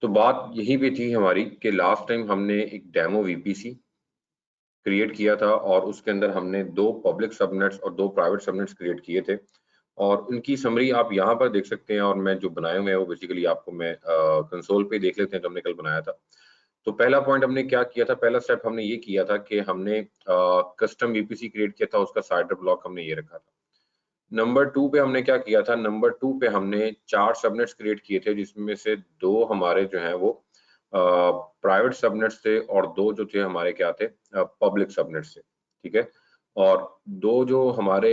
तो बात यही पे थी हमारी कि लास्ट टाइम हमने एक डेमो वीपीसी क्रिएट किया था और उसके अंदर हमने 2 पब्लिक सबनेट्स और 2 प्राइवेट सबनेट्स क्रिएट किए थे और उनकी समरी आप यहाँ पर देख सकते हैं और मैं जो बनाए हुए हैं वो बेसिकली आपको मैं कंसोल पे देख लेते हैं जो हमने कल बनाया था। तो पहला पॉइंट हमने क्या किया था, पहला स्टेप हमने ये किया था कि हमने कस्टम वीपीसी क्रिएट किया था, उसका साइडर ब्लॉक हमने ये रखा था। नंबर 2 पे हमने क्या किया था, नंबर 2 पे हमने 4 सबनेट्स क्रिएट किए थे जिसमें से 2 हमारे जो हैं वो प्राइवेट सबनेट्स थे और 2 जो थे हमारे क्या थे, पब्लिक सबनेट्स थे, ठीक है। और 2 जो हमारे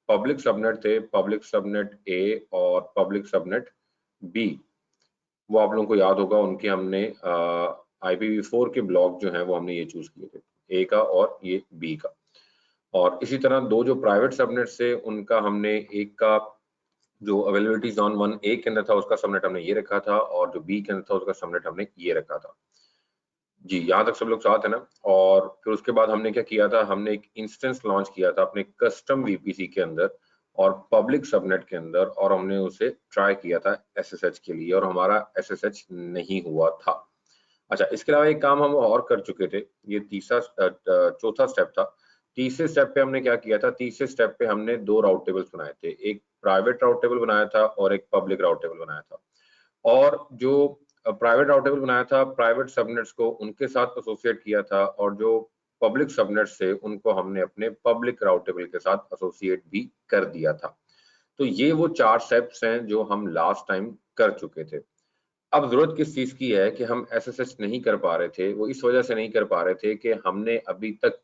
पब्लिक सबनेट थे, पब्लिक सबनेट ए और पब्लिक सबनेट बी, वो आप लोगों को याद होगा उनके हमने IPv4 के ब्लॉक जो हैं वो हमने ये चूज किए थे, ए का और ये बी का। और इसी तरह 2 जो प्राइवेट सबनेट्स थे उनका हमने एक का जो अवेलेबिलिटी जोन 1 ए के अंदर था उसका सबनेट हमने ये रखा था और जो बी के अंदर था उसका सबनेट हमने ये रखा था। जी, यहाँ तक सब लोग साथ है ना? और फिर उसके बाद हमने क्या किया था, हमने एक इंस्टेंस लॉन्च किया था अपने कस्टम वीपीसी के अंदर और पब्लिक सबनेट के अंदर और हमने उसे ट्राई किया था एसएसएच के लिए और हमारा एसएसएच नहीं हुआ था। अच्छा, इसके अलावा एक काम हम और कर चुके थे, ये चौथा स्टेप था। तीसरे स्टेप पे हमने क्या किया था, तीसरे स्टेप पे हमने 2 राउट टेबल्स बनाए थे, एक प्राइवेट राउट टेबल बनाया था और एक पब्लिक राउट टेबल बनाया था। और जो प्राइवेट राउट टेबल बनाया था, प्राइवेट सबनेट्स को उनके साथ एसोसिएट किया था और जो पब्लिक सबनेट्स थे उनको हमने अपने पब्लिक राउट टेबल के साथ एसोसिएट भी कर दिया था। तो ये वो 4 स्टेप्स हैं जो हम लास्ट टाइम कर चुके थे। अब जरूरत किस चीज की है कि हम एसएसएच नहीं कर पा रहे थे, वो इस वजह से नहीं कर पा रहे थे कि हमने अभी तक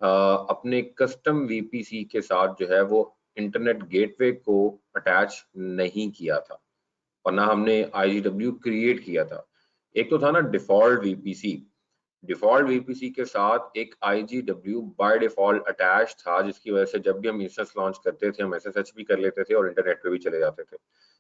अपने कस्टम वीपीसी के साथ जो है वो इंटरनेट गेटवे को अटैच नहीं किया था और ना हमने आईजीडब्ल्यू क्रिएट किया था। एक तो था ना डिफॉल्ट वीपीसी, डिफॉल्ट वीपीसी के साथ एक आईजीडब्ल्यू बाय डिफॉल्ट अटैच था जिसकी वजह से जब भी हम इंस्टेंस लॉन्च करते थे हम एसएसएच भी कर लेते थे और इंटरनेट पे भी चले जाते थे।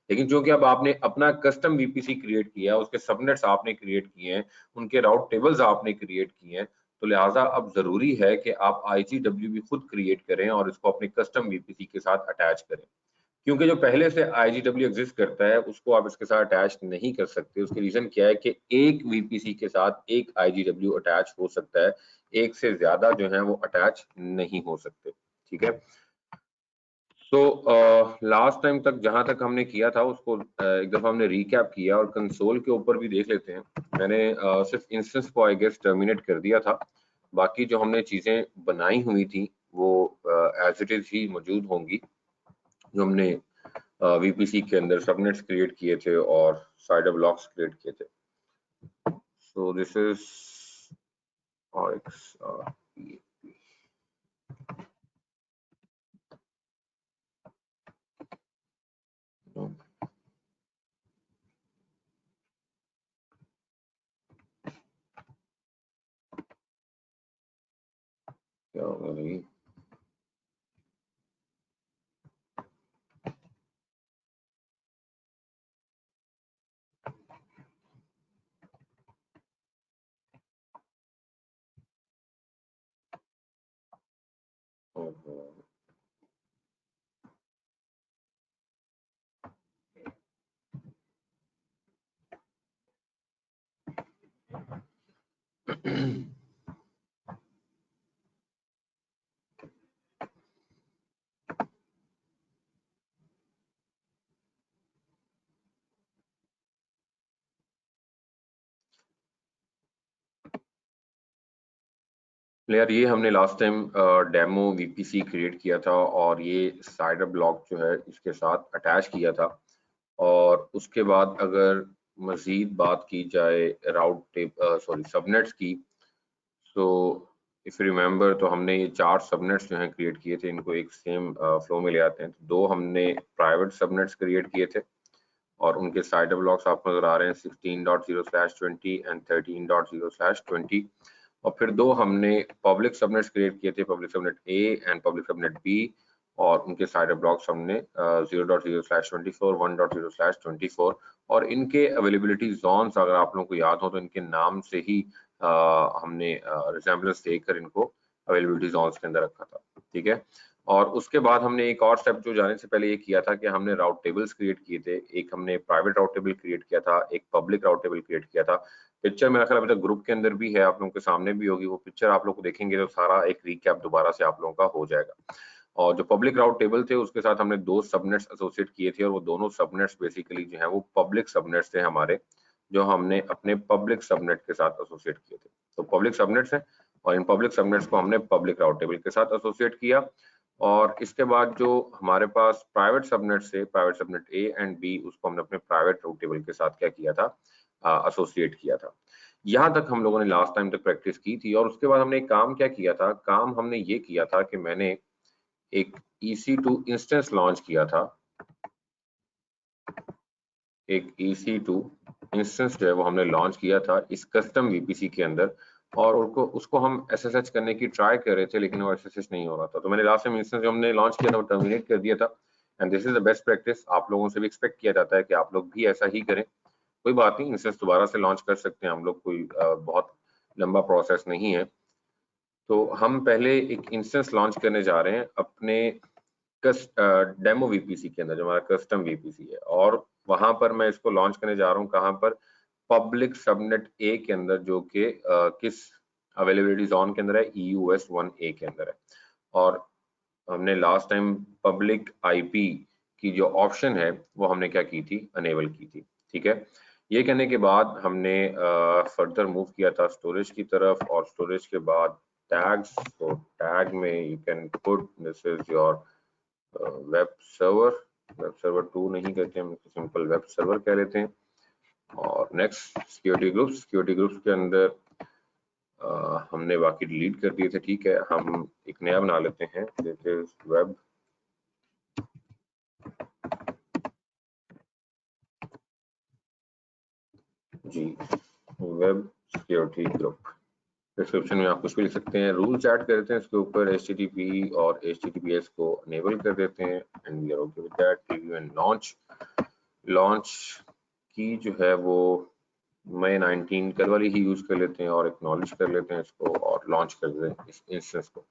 लेकिन चूंकि अब आपने अपना कस्टम वीपीसी क्रिएट किया, उसके सबनेट्स आपने क्रिएट किए हैं, उनके राउट टेबल्स आपने क्रिएट किए हैं, तो लिहाजा अब जरूरी है कि आप आईजीडब्ल्यू भी खुद क्रिएट करें और इसको अपने कस्टम वीपीसी के साथ अटैच करें। क्योंकि जो पहले से आईजीडब्ल्यू एग्जिस्ट करता है उसको आप इसके साथ अटैच नहीं कर सकते। उसकी रीजन क्या है कि एक वीपीसी के साथ एक आईजीडब्ल्यू अटैच हो सकता है, एक से ज्यादा जो है वो अटैच नहीं हो सकते, ठीक है। तो लास्ट टाइम तक जहां तक हमने किया था उसको एक दफा हमने रिकैप किया और कंसोल के ऊपर भी देख लेते हैं। मैंने सिर्फ इंस्टेंस को आई गेस टर्मिनेट कर दिया था, बाकी जो हमने चीजें बनाई हुई थी वो एज इट इज ही मौजूद होंगी जो हमने वीपीसी के अंदर सबनेट्स क्रिएट किए थे और साइडर ब्लॉक्स क्रिएट किए थे। सो दिस इज RX क्या होगा भाई, यार ये हमने last time demo VPC create किया था और ये साइडर ब्लॉक जो है इसके साथ अटैच किया था। और उसके बाद अगर मजीद बात की जाए राउट टेब सॉरी सबनेट्स की, सो इफ रिमेंबर तो हमने ये 4 सबनेट्स जो हैं क्रिएट किए थे, इनको एक सेम फ्लो में ले आते हैं। तो 2 हमने प्राइवेट सबनेट्स क्रिएट किए थे और उनके साइडर ब्लॉक्स आपको नजर आ रहे हैं 16.0/20 एंड 13.0/20। और फिर 2 हमने पब्लिक सबनेट्स क्रिएट किए थे, public subnet A and public subnet B, और उनके साइडर ब्लॉक्स हमने 0.0/24 1.0/24 और इनके अवेलेबिलिटी जोन्स अगर आप लोगों को याद हो तो इनके नाम से ही हमने रिजेम्बलेंस देखकर इनको अवेलेबिलिटी जोन्स के अंदर रखा था, ठीक है। और उसके बाद हमने एक और स्टेप जो जाने से पहले ये किया था कि हमने राउट टेबल्स क्रिएट किए थे। एक हमने प्राइवेट राउट टेबल क्रिएट किया था, एक पब्लिक राउट टेबल क्रिएट किया था। पिक्चर मेरा ख्याल अभी तक ग्रुप के अंदर भी है, आप लोगों के सामने भी होगी। वो पिक्चर आप लोग को देखेंगे तो सारा एक रिकैप दोबारा से आप लोगों का हो जाएगा। और जो पब्लिक राउट टेबल थे उसके साथ हमने 2 सबनेट्स एसोसिएट किए थे और वो दोनों सबनेट्स बेसिकली जो है वो पब्लिक सबनेट्स थे हमारे, जो हमने अपने पब्लिक सबनेट के साथ एसोसिएट किए थे। तो पब्लिक सबनेट्स हैं और इन पब्लिक सबनेट्स को हमने पब्लिक राउट टेबल के साथ एसोसिएट किया। और इसके बाद जो हमारे पास प्राइवेट सबनेट्स थे, private subnet A and B, उसको हमने अपने प्राइवेट राउट टेबल के साथ क्या किया था, एसोसिएट किया था। यहाँ तक हम लोगों ने लास्ट टाइम तक प्रैक्टिस की थी। और उसके बाद हमने एक काम क्या किया था, काम हमने ये किया था कि मैंने एक EC2 इंस्टेंस लॉन्च किया था। एक EC2 इंस्टेंस जो है वो हमने लॉन्च किया था इस कस्टम VPC के अंदर, और उसको हम SSH करने की ट्राई कर रहे थे, लेकिन वो SSH नहीं हो रहा था। तो मैंने लास्ट टाइम इंस्टेंस जो हमने लॉन्च किया था वो टर्मिनेट कर दिया था। And this is the best practice. आप लोगों से भी एक्सपेक्ट किया जाता है कि आप लोग भी ऐसा ही करें। कोई बात नहीं, इंस्टेंस दोबारा से लॉन्च कर सकते हैं हम लोग, कोई बहुत लंबा प्रोसेस नहीं है। तो हम पहले एक इंस्टेंस लॉन्च करने जा रहे हैं अपने डेमो VPC के अंदर, जो हमारा कस्टम VPC है, और वहां पर मैं इसको लॉन्च करने जा रहा हूँ कहाँ पर, पब्लिक सबनेट ए के अंदर, जो कि किस अवेलेबिलिटी जोन के अंदर है, EUS1A के अंदर है। और हमने लास्ट टाइम पब्लिक IP की जो ऑप्शन है वो हमने क्या की थी, अनेबल की थी। ठीक है, ये करने के बाद हमने फर्दर मूव किया था स्टोरेज की तरफ, और स्टोरेज के बाद टैग्स। तो टैग में you can put this is your web server 2 नहीं कहते हम, सिंपल वेब सर्वर कह लेते हैं। और नेक्स्ट सिक्योरिटी ग्रुप्स के अंदर हमने बाकी डिलीट कर दिए थे। ठीक है, हम एक नया बना लेते हैं, this is web G, web security group. Description में आप कुछ भी लिख सकते हैं, रूल्स ऐड कर देते हैं इसके ऊपर, HTTP और HTTPS को अनेबल कर देते हैं, and we are okay with that. Preview and launch की जो है वो मैं 19 कल वाली ही यूज कर लेते हैं, और एक्नॉलेज कर लेते हैं इसको और लॉन्च कर देते हैं इस इंस्टेंस को।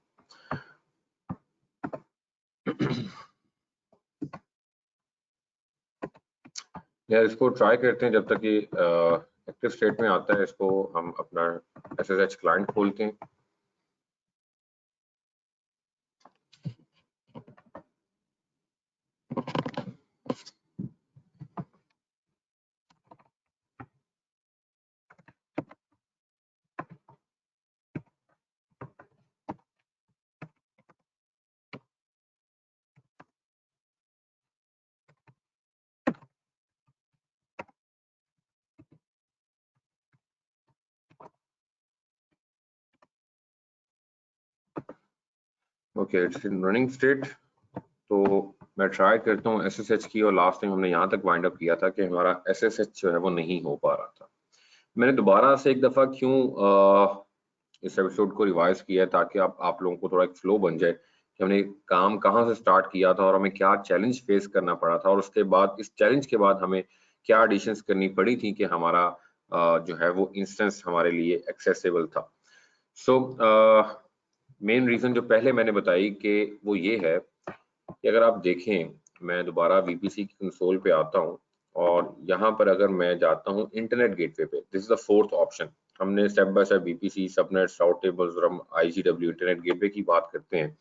यार इसको ट्राई करते हैं जब तक ये एक्टिव स्टेट में आता है। इसको हम अपना SSH क्लाइंट खोलते हैं। Okay, it's in running state. तो मैं ट्राई करता हूँ SSH की, और लास्ट टाइम हमने यहाँ तक वाइंड अप किया था कि हमारा SSH जो है वो नहीं हो पा रहा था। मैंने दोबारा से एक दफा क्यों इस एपिसोड को रिवाइज किया है, ताकि आप लोगों को थोड़ा एक फ्लो बन जाए कि हमने काम कहाँ से स्टार्ट किया था और हमें क्या चैलेंज फेस करना पड़ा था, और उसके बाद इस चैलेंज के बाद हमें क्या एडिशंस करनी पड़ी थी कि हमारा जो है वो इंस्टेंस हमारे लिए एक्सेसिबल था। सो मेन रीजन जो पहले मैंने बताई कि वो ये है कि अगर आप देखें, मैं दोबारा VPC की कंसोल पे आता हूँ, और यहाँ पर अगर मैं जाता हूँ इंटरनेट गेटवे पे, this is the fourth option. हमने step by step VPC, subnets, route tables और हम IGW इंटरनेट गेटवे की बात करते हैं।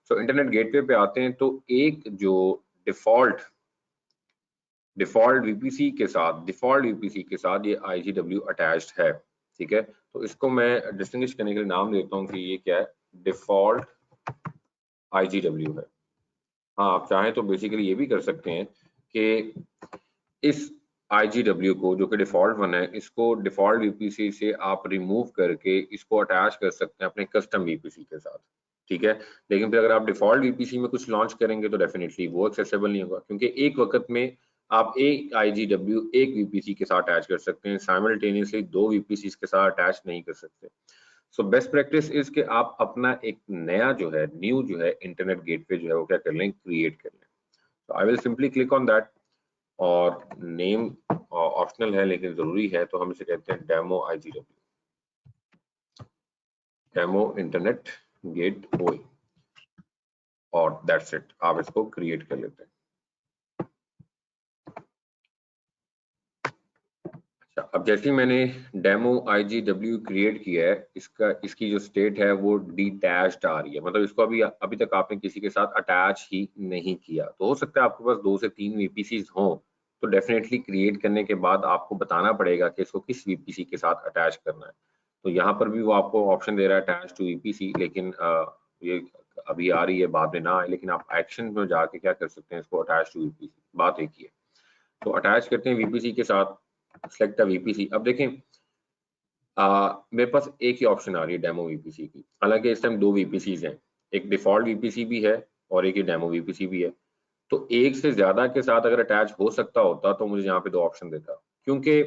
सो इंटरनेट गेटवे पे आते हैं तो एक जो डिफॉल्ट VPC के साथ ये IGW अटैच्ड है। ठीक है, तो इसको मैं डिस्टिंग्विश करने के लिए नाम देता हूँ कि ये क्या है, डिफॉल्ट IGW है। हाँ, आप चाहें तो बेसिकली ये भी कर सकते हैं कि इस IGW को, जो कि डिफॉल्ट वन है, इसको डिफॉल्ट VPC से आप रिमूव करके इसको अटैच कर सकते हैं अपने कस्टम VPC के साथ। ठीक है, लेकिन फिर अगर आप डिफॉल्ट VPC में कुछ लॉन्च करेंगे तो डेफिनेटली वो एक्सेसिबल नहीं होगा, क्योंकि एक वक्त में आप एक IGW एक VPC के साथ अटैच कर सकते हैं, साइमल्टेनियसली 2 VPC के साथ अटैच नहीं कर सकते। सो बेस्ट प्रैक्टिस इज कि आप अपना एक नया जो है, न्यू जो है इंटरनेट गेटवे जो है वो क्या कर लें, क्रिएट कर लें। तो I will simply click on that, और नेम ऑप्शनल है लेकिन जरूरी है, तो हम इसे कहते हैं demo IGW, demo internet gateway. और दैट्स इट, आप इसको क्रिएट कर लेते हैं। अच्छा, अब जैसे मैंने डेमो IGW क्रिएट किया है, इसकी जो स्टेट है वो डिटैच्ड आ रही है, मतलब इसको अभी तक आपने किसी के साथ अटैच ही नहीं किया। तो हो सकता है आपके पास 2 से 3 VPCs हों, तो डेफिनेटली क्रिएट करने के बाद आपको बताना पड़ेगा कि इसको किस VPC के साथ अटैच करना है। तो यहाँ पर भी वो आपको ऑप्शन दे रहा है अटैच टू VPC, लेकिन ये अभी आ रही है, बाद में ना आए, लेकिन आप एक्शन में जाके क्या कर सकते हैं, इसको अटैच टू VPC, बात एक ही है। तो अटैच करते हैं VPC के साथ, सेलेक्ट VPC। अब देखें मेरे पास एक ही ऑप्शन आ रही है डेमो VPC की, हालांकि इस टाइम 2 VPCs हैं, एक डिफॉल्ट VPC भी है और एक ही डेमो VPC भी है। तो एक से ज्यादा के साथ अगर अटैच हो सकता होता तो मुझे यहाँ पे 2 ऑप्शन देता, क्योंकि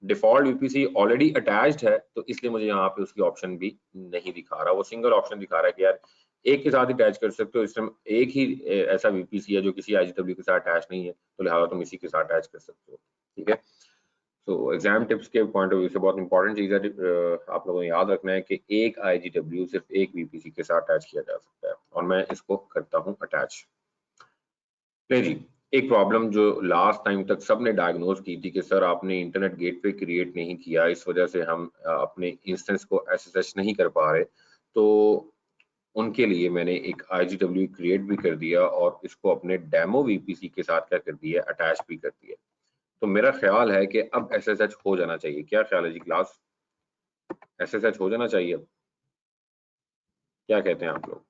डिफॉल्ट VPC ऑलरेडी अटैच्ड है, तो इसलिए मुझे यहाँ पे उसकी ऑप्शन भी नहीं दिखा रहा, वो सिंगल ऑप्शन दिखा रहा है कि यार एक के साथ ही अटैच कर सकते हो। इस टाइम एक ही ऐसा VPC है जो किसी IGW के साथ अटैच नहीं है, तो लिहाजा तुम इसी के साथ अटैच कर सकते हो। ठीक है, तो एग्जाम टिप्स के पॉइंट ऑफ व्यू से बहुत इंपॉर्टेंट चीज है, आप लोगों को याद रखना है कि एक IGW सिर्फ एक VPC के साथ अटैच किया जा सकता है, और मैं इसको करता हूँ अटैच। नहीं जी, एक प्रॉब्लम जो लास्ट टाइम तक सबने डायग्नोज की थी कि सर आपने इंटरनेट गेटवे क्रिएट नहीं किया, इस वजह से हम अपने इंस्टेंस को SSH नहीं कर पा रहे, तो उनके लिए मैंने एक IGW क्रिएट भी कर दिया और इसको अपने डेमो VPC के साथ क्या कर दिया, अटैच भी कर दिया। तो मेरा ख्याल है कि अब SSH हो जाना चाहिए। क्या ख्याल है जी क्लास, SSH हो जाना चाहिए? क्या कहते हैं आप लोग?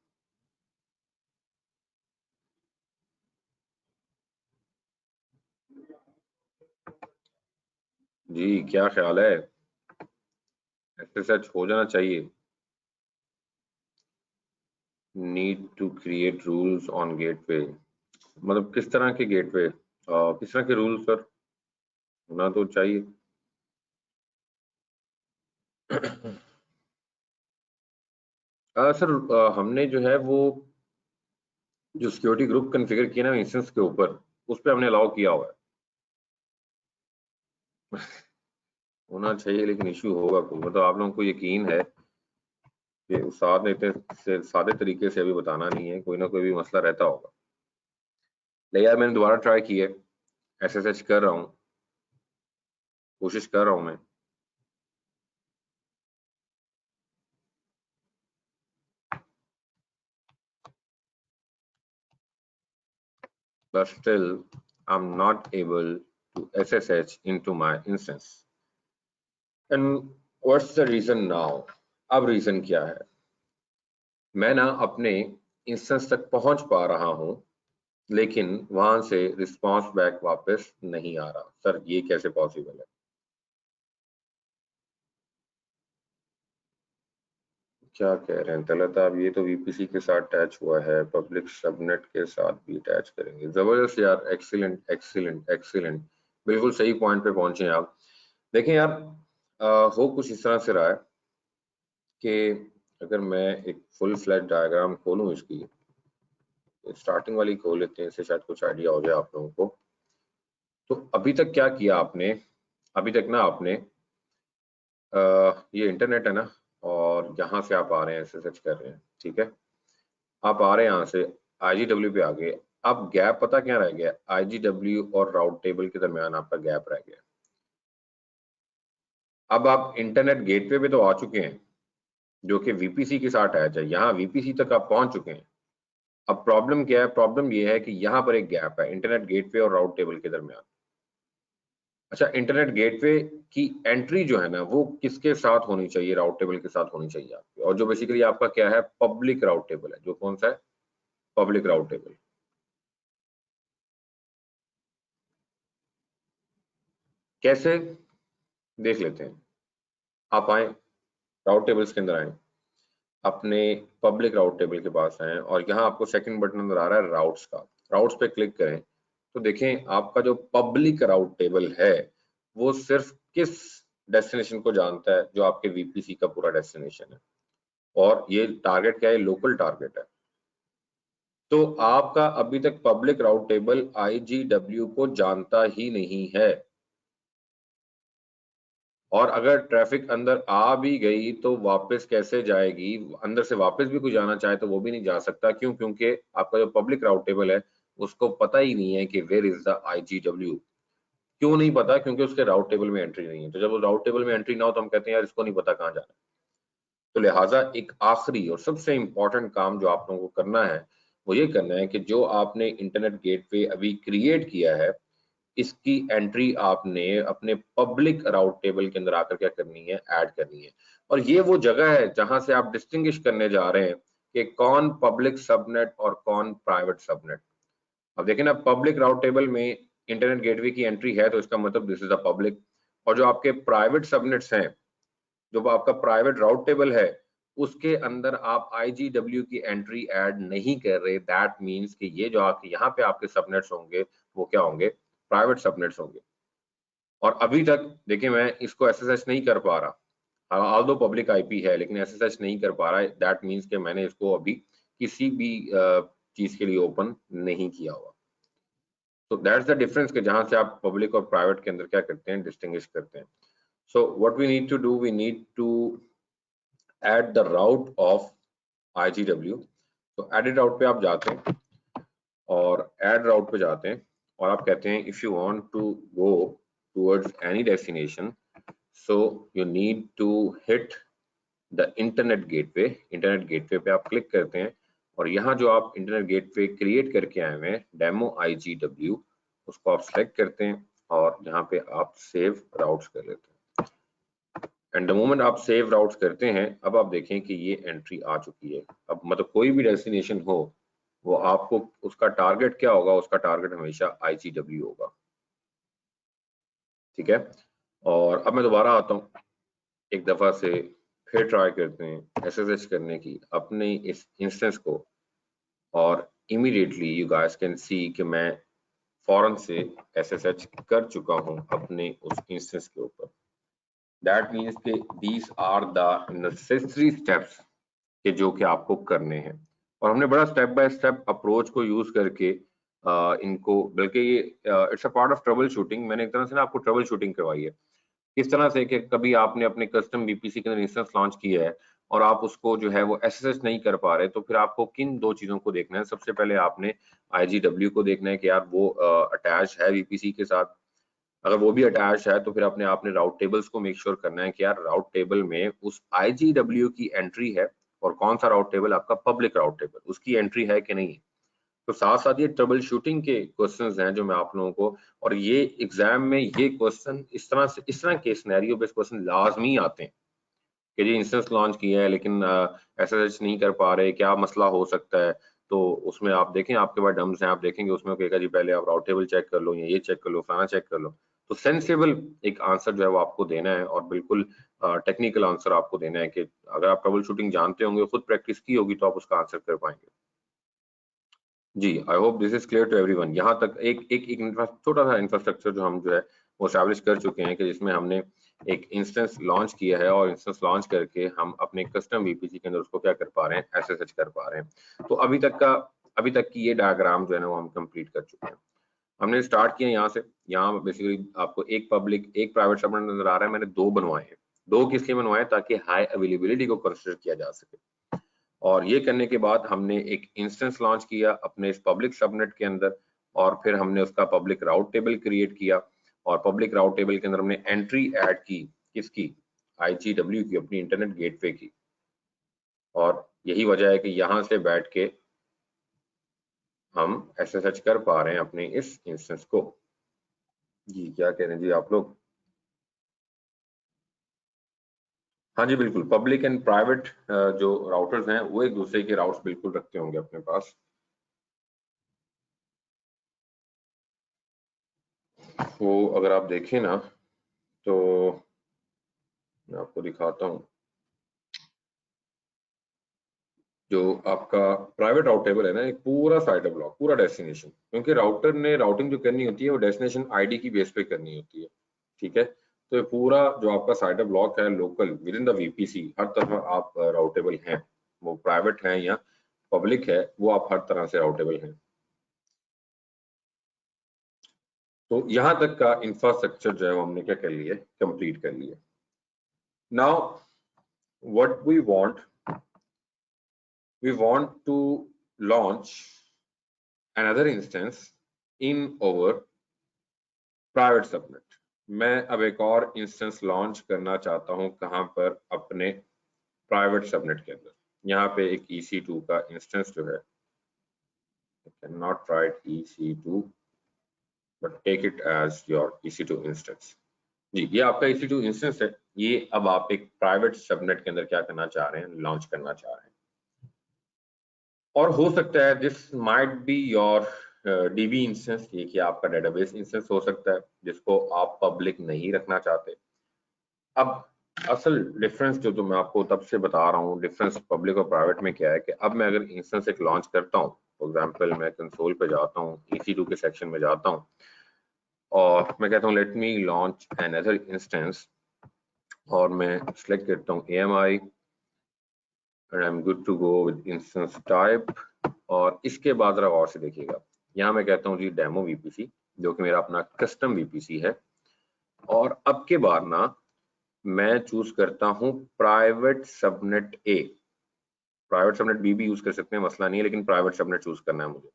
जी क्या ख्याल है, SSH हो जाना चाहिए? Need to create rules on gateway, मतलब किस तरह के गेटवे, किस तरह के रूल सर, होना तो चाहिए। सर हमने जो है वो जो सिक्योरिटी ग्रुप कॉन्फ़िगर किया ना इंस्टेंस के ऊपर, उस पे हमने अलाउ किया हुआ है। होना चाहिए, लेकिन इशू होगा कोई, मतलब आप लोगों को यकीन है कि उस्ताद ने इतने सादे तरीके से अभी बताना नहीं है, कोई ना कोई भी मसला रहता होगा। ले यार, मैंने दोबारा ट्राई की है, SSH कर रहा हूँ, कोशिश कर रहा हूँ मैं। But still I'm not able to SSH into my instance. And what's the reason now? अब रीजन क्या है? मैं ना अपने इंस्टेंस तक पहुंच पा रहा हूं, लेकिन वहां से रिस्पांस बैक वापस नहीं आ रहा। सर ये कैसे पॉसिबल है? क्या कह रहे हैं तलत आप, ये तो VPC के साथ अटैच हुआ है, पब्लिक सबनेट के साथ भी अटैच करेंगे। जबरदस्त यार, एक्सीलेंट एक्सीलेंट एक्सीलेंट, बिल्कुल सही पॉइंट पे पहुंचे आप। देखें यार, हो कुछ इस तरह से रहा है कि अगर मैं एक फुल फ्लैश डायग्राम खोलूं इसकी, स्टार्टिंग वाली खोल लेते हैं, इससे शायद कुछ आइडिया हो जाए आप लोगों को। तो अभी तक क्या किया आपने, अभी तक ना आपने ये इंटरनेट है ना, और यहाँ से आप आ रहे हैं, SSH कर रहे हैं, ठीक है, आप आ रहे हैं यहाँ से IGW पे आ गए। अब गैप पता क्या रह गया, IGW और राउट टेबल के दरमियान आपका गैप रह गया। अब आप इंटरनेट गेटवे पे तो आ चुके हैं जो कि VPC के साथ अटैच है, यहाँ VPC तक आप पहुंच चुके हैं। अब प्रॉब्लम क्या है, प्रॉब्लम ये है कि यहाँ पर एक गैप है इंटरनेट गेटवे और राउट टेबल के दरमियान। अच्छा, इंटरनेट गेटवे की एंट्री जो है ना वो किसके साथ होनी चाहिए, राउट टेबल के साथ होनी चाहिए आपकी, और जो बेसिकली आपका क्या है, पब्लिक राउट टेबल है, जो कौन सा है, पब्लिक राउट टेबल। कैसे, देख लेते हैं। आप आए राउट टेबल्स के अंदर आए, अपने पब्लिक राउट टेबल के पास आए, और यहाँ आपको सेकंड बटन नजर आ रहा है राउट्स का, राउट्स पे क्लिक करें। तो देखें आपका जो पब्लिक राउट टेबल है वो सिर्फ किस डेस्टिनेशन को जानता है, जो आपके VPC का पूरा डेस्टिनेशन है, और ये टारगेट क्या है, लोकल टारगेट है। तो आपका अभी तक पब्लिक राउट टेबल IGW को जानता ही नहीं है। और अगर ट्रैफिक अंदर आ भी गई तो वापस कैसे जाएगी, अंदर से वापस भी कोई जाना चाहे तो वो भी नहीं जा सकता। क्यों? क्योंकि आपका जो पब्लिक राउट टेबल है उसको पता ही नहीं है कि वेयर इज द IGW। क्यों नहीं पता? क्योंकि उसके राउट टेबल में एंट्री नहीं है। तो जब वो राउट टेबल में एंट्री ना हो तो हम कहते हैं यार इसको नहीं पता कहाँ जाना है। तो लिहाजा एक आखिरी और सबसे इम्पोर्टेंट काम जो आप लोगों को करना है वो ये करना है कि जो आपने इंटरनेट गेटवे अभी क्रिएट किया है इसकी एंट्री आपने अपने पब्लिक राउट टेबल के अंदर आकर क्या करनी है, ऐड करनी है। और ये वो जगह है जहां से आप डिस्टिंग्विश करने जा रहे हैं कि कौन पब्लिक सबनेट और कौन प्राइवेट सबनेट। अब देखिए ना, पब्लिक राउट टेबल में इंटरनेट गेटवे की एंट्री है तो इसका मतलब दिस इज द पब्लिक। और जो आपके प्राइवेट सबनेट्स हैं, जो आपका प्राइवेट राउट टेबल है, उसके अंदर आप IGW की एंट्री ऐड नहीं कर रहे। दैट मीन्स कि ये जो आपके यहाँ पे आपके सबनेट्स होंगे वो क्या होंगे, प्राइवेट सबनेट्स होंगे। और अभी तक देखिए मैं इसको SSH नहीं कर पा रहा, ऑल्दो पब्लिक IP है लेकिन SSH नहीं कर पा रहा है। दैट मीन्स कि मैंने इसको अभी किसी भी चीज के लिए ओपन नहीं किया हुआ। तो दैट्स द डिफरेंस कि जहां से आप पब्लिक और प्राइवेट के अंदर क्या करते हैं, डिस्टिंग्विश करते हैं। So what we need to do, we need to add the route of IGW। तो एडिट राउट पे आप जाते हैं और ऐड राउट पे जाते हैं और आप कहते हैं if you want to go towards any destination, so you need to hit the internet gateway. Internet gateway पे आप क्लिक करते हैं और यहाँ जो आप इंटरनेट गेटवे क्रिएट करके आए हुए हैं डेमो IGW, उसको आप सेलेक्ट करते हैं और यहाँ पे आप सेव राउट्स कर लेते हैं। एंड द मोमेंट आप सेव राउट्स करते हैं, अब आप देखें कि ये एंट्री आ चुकी है। अब मतलब कोई भी डेस्टिनेशन हो वो आपको उसका टारगेट क्या होगा, उसका टारगेट हमेशा IGW होगा। ठीक है। और अब मैं दोबारा आता हूँ, एक दफा से फिर ट्राई करते हैं SSH करने की अपने इस इंस्टेंस को और इमीडिएटली यू गाइस कैन सी कि मैं फौरन से SSH कर चुका हूँ अपने उस इंस्टेंस के ऊपर। दैट मीन्स कि these are the necessary steps कि जो कि आपको करने हैं। और हमने बड़ा स्टेप बाय स्टेप अप्रोच को यूज करके इनको, बल्कि ये it's a part of troubleshooting. मैंने एक तरह से ना आपको ट्रबल शूटिंग करवाई है। किस तरह से कि कभी आपने अपने कस्टम VPC के अंदर इंस्टेंस लॉन्च किया है और आप उसको जो है वो SSH नहीं कर पा रहे, तो फिर आपको किन दो चीजों को देखना है। सबसे पहले आपने IGW को देखना है कि यार वो अटैच है VPC के साथ। अगर वो भी अटैच है तो फिर अपने आपने राउट टेबल्स को मेक श्योर करना है कि यार राउट टेबल में उस IGW की एंट्री है और कौन सा राउट टेबल आपका पब्लिक राउट टेबल, उसकी एंट्री है कि नहीं है। तो साथ साथ ये ट्रबल शूटिंग के क्वेश्चंस हैं जो मैं आप लोगों को, और ये एग्जाम में ये क्वेश्चन इस तरह के सिनेरियो बेस्ड क्वेश्चन लाजमी आते हैं कि जी इंस्टेंस लॉन्च किया है लेकिन SSH नहीं कर पा रहे, क्या मसला हो सकता है। तो उसमें आप देखें आपके पास डम्स हैं, आप देखेंगे उसमें कहेगा जी पहले आप राउट टेबल चेक कर लो या ये चेक कर लो, फलाना चेक कर लो। तो सेंसिबल एक आंसर जो है वो आपको देना है और बिल्कुल टेक्निकल आंसर आपको देना है कि अगर आप ट्रबल शूटिंग जानते होंगे, खुद प्रैक्टिस की होगी, तो आप उसका आंसर कर पाएंगे। जी, I hope this is clear to everyone. यहाँ तक एक छोटा सा इंफ्रास्ट्रक्चर जो हम जो है वो एस्टैब्लिश कर चुके हैं कि जिसमें हमने एक इंस्टेंस लॉन्च किया है और इंस्टेंस लॉन्च करके हम अपने कस्टम VPC के अंदर उसको क्या कर पा रहे हैं, SSH कर पा रहे हैं। तो अभी तक की ये डायग्राम जो है ना वो हम कंप्लीट कर चुके हैं। हमने स्टार्ट किया यहाँ से। यहाँ बेसिकली आपको एक पब्लिक एक प्राइवेट सबनेट नजर आ रहा है, मैंने दो बनवाए हैं। दो किस लिए बनवाए? ताकि हाई अवेलेबिलिटी को कंसिडर किया जा सके। और ये करने के बाद हमने एक इंस्टेंस लॉन्च किया अपने इस पब्लिक सबनेट के अंदर और फिर हमने उसका पब्लिक राउट टेबल क्रिएट किया और पब्लिक राउट टेबल के अंदर हमने एंट्री ऐड की, किसकी? IGW की, अपनी इंटरनेट गेटवे की। और यही वजह है कि यहाँ से बैठ के हम SSH कर पा रहे हैं अपने इस इंस्टेंस को। जी क्या कह रहे हैं जी आप लोग? हाँ जी बिल्कुल, पब्लिक एंड प्राइवेट जो राउटर्स हैं वो एक दूसरे के राउट्स बिल्कुल रखते होंगे अपने पास। वो अगर आप देखें ना तो मैं आपको दिखाता हूँ। जो आपका प्राइवेट राउट टेबल है ना, एक पूरा साइड ब्लॉक, पूरा डेस्टिनेशन, क्योंकि राउटर ने राउटिंग जो करनी होती है वो डेस्टिनेशन ID की बेस पे करनी होती है। ठीक है। तो ये पूरा जो आपका साइड ब्लॉक है local with in the VPC, हर तरह आप राउटेबल हैं, वो प्राइवेट है या पब्लिक है, वो आप हर तरह से राउटेबल हैं। तो यहाँ तक का इंफ्रास्ट्रक्चर जो है वो हमने क्या कर लिया, कंप्लीट कर लिया। Now, what we want to launch another instance in our private subnet. मैं अब एक और इंस्टेंस लॉन्च करना चाहता हूं, कहां पर? अपने प्राइवेट सबनेट के अंदर। यहाँ पे एक EC2 का इंस्टेंस जो है, I cannot write EC2 but take it as your EC2 instance. जी, ये आपका EC2 इंस्टेंस है। ये अब आप एक प्राइवेट सबनेट के अंदर क्या करना चाह रहे हैं? लॉन्च करना चाह रहे हैं। और हो सकता है this might be your DB instance, ये कि आपका डेटाबेस इंस्टेंस हो सकता है जिसको आप पब्लिक नहीं रखना चाहते। अब असल डिफरेंस जो मैं आपको तब से बता रहा हूँ, डिफरेंस पब्लिक और प्राइवेट में क्या है कि अब मैं अगर इंस्टेंस एक लॉन्च करता हूँ, फॉर एग्जांपल मैं कंसोल पे जाता हूँ, EC2 के सेक्शन में जाता हूँ और मैं कहता हूँ let me launch another instance, और मैं सिलेक्ट करता हूँ AMI and I'm good to go with instance type। और इसके बाद जरा गौर से देखिएगा, यहाँ मैं कहता हूँ जी डेमो VPC, जो कि मेरा अपना कस्टम VPC है। और अब के बाद ना मैं चूज करता हूँ private subnet A। Private subnet B भी यूज कर सकते हैं, मसला नहीं है, लेकिन प्राइवेट सबनेट चूज करना है मुझे।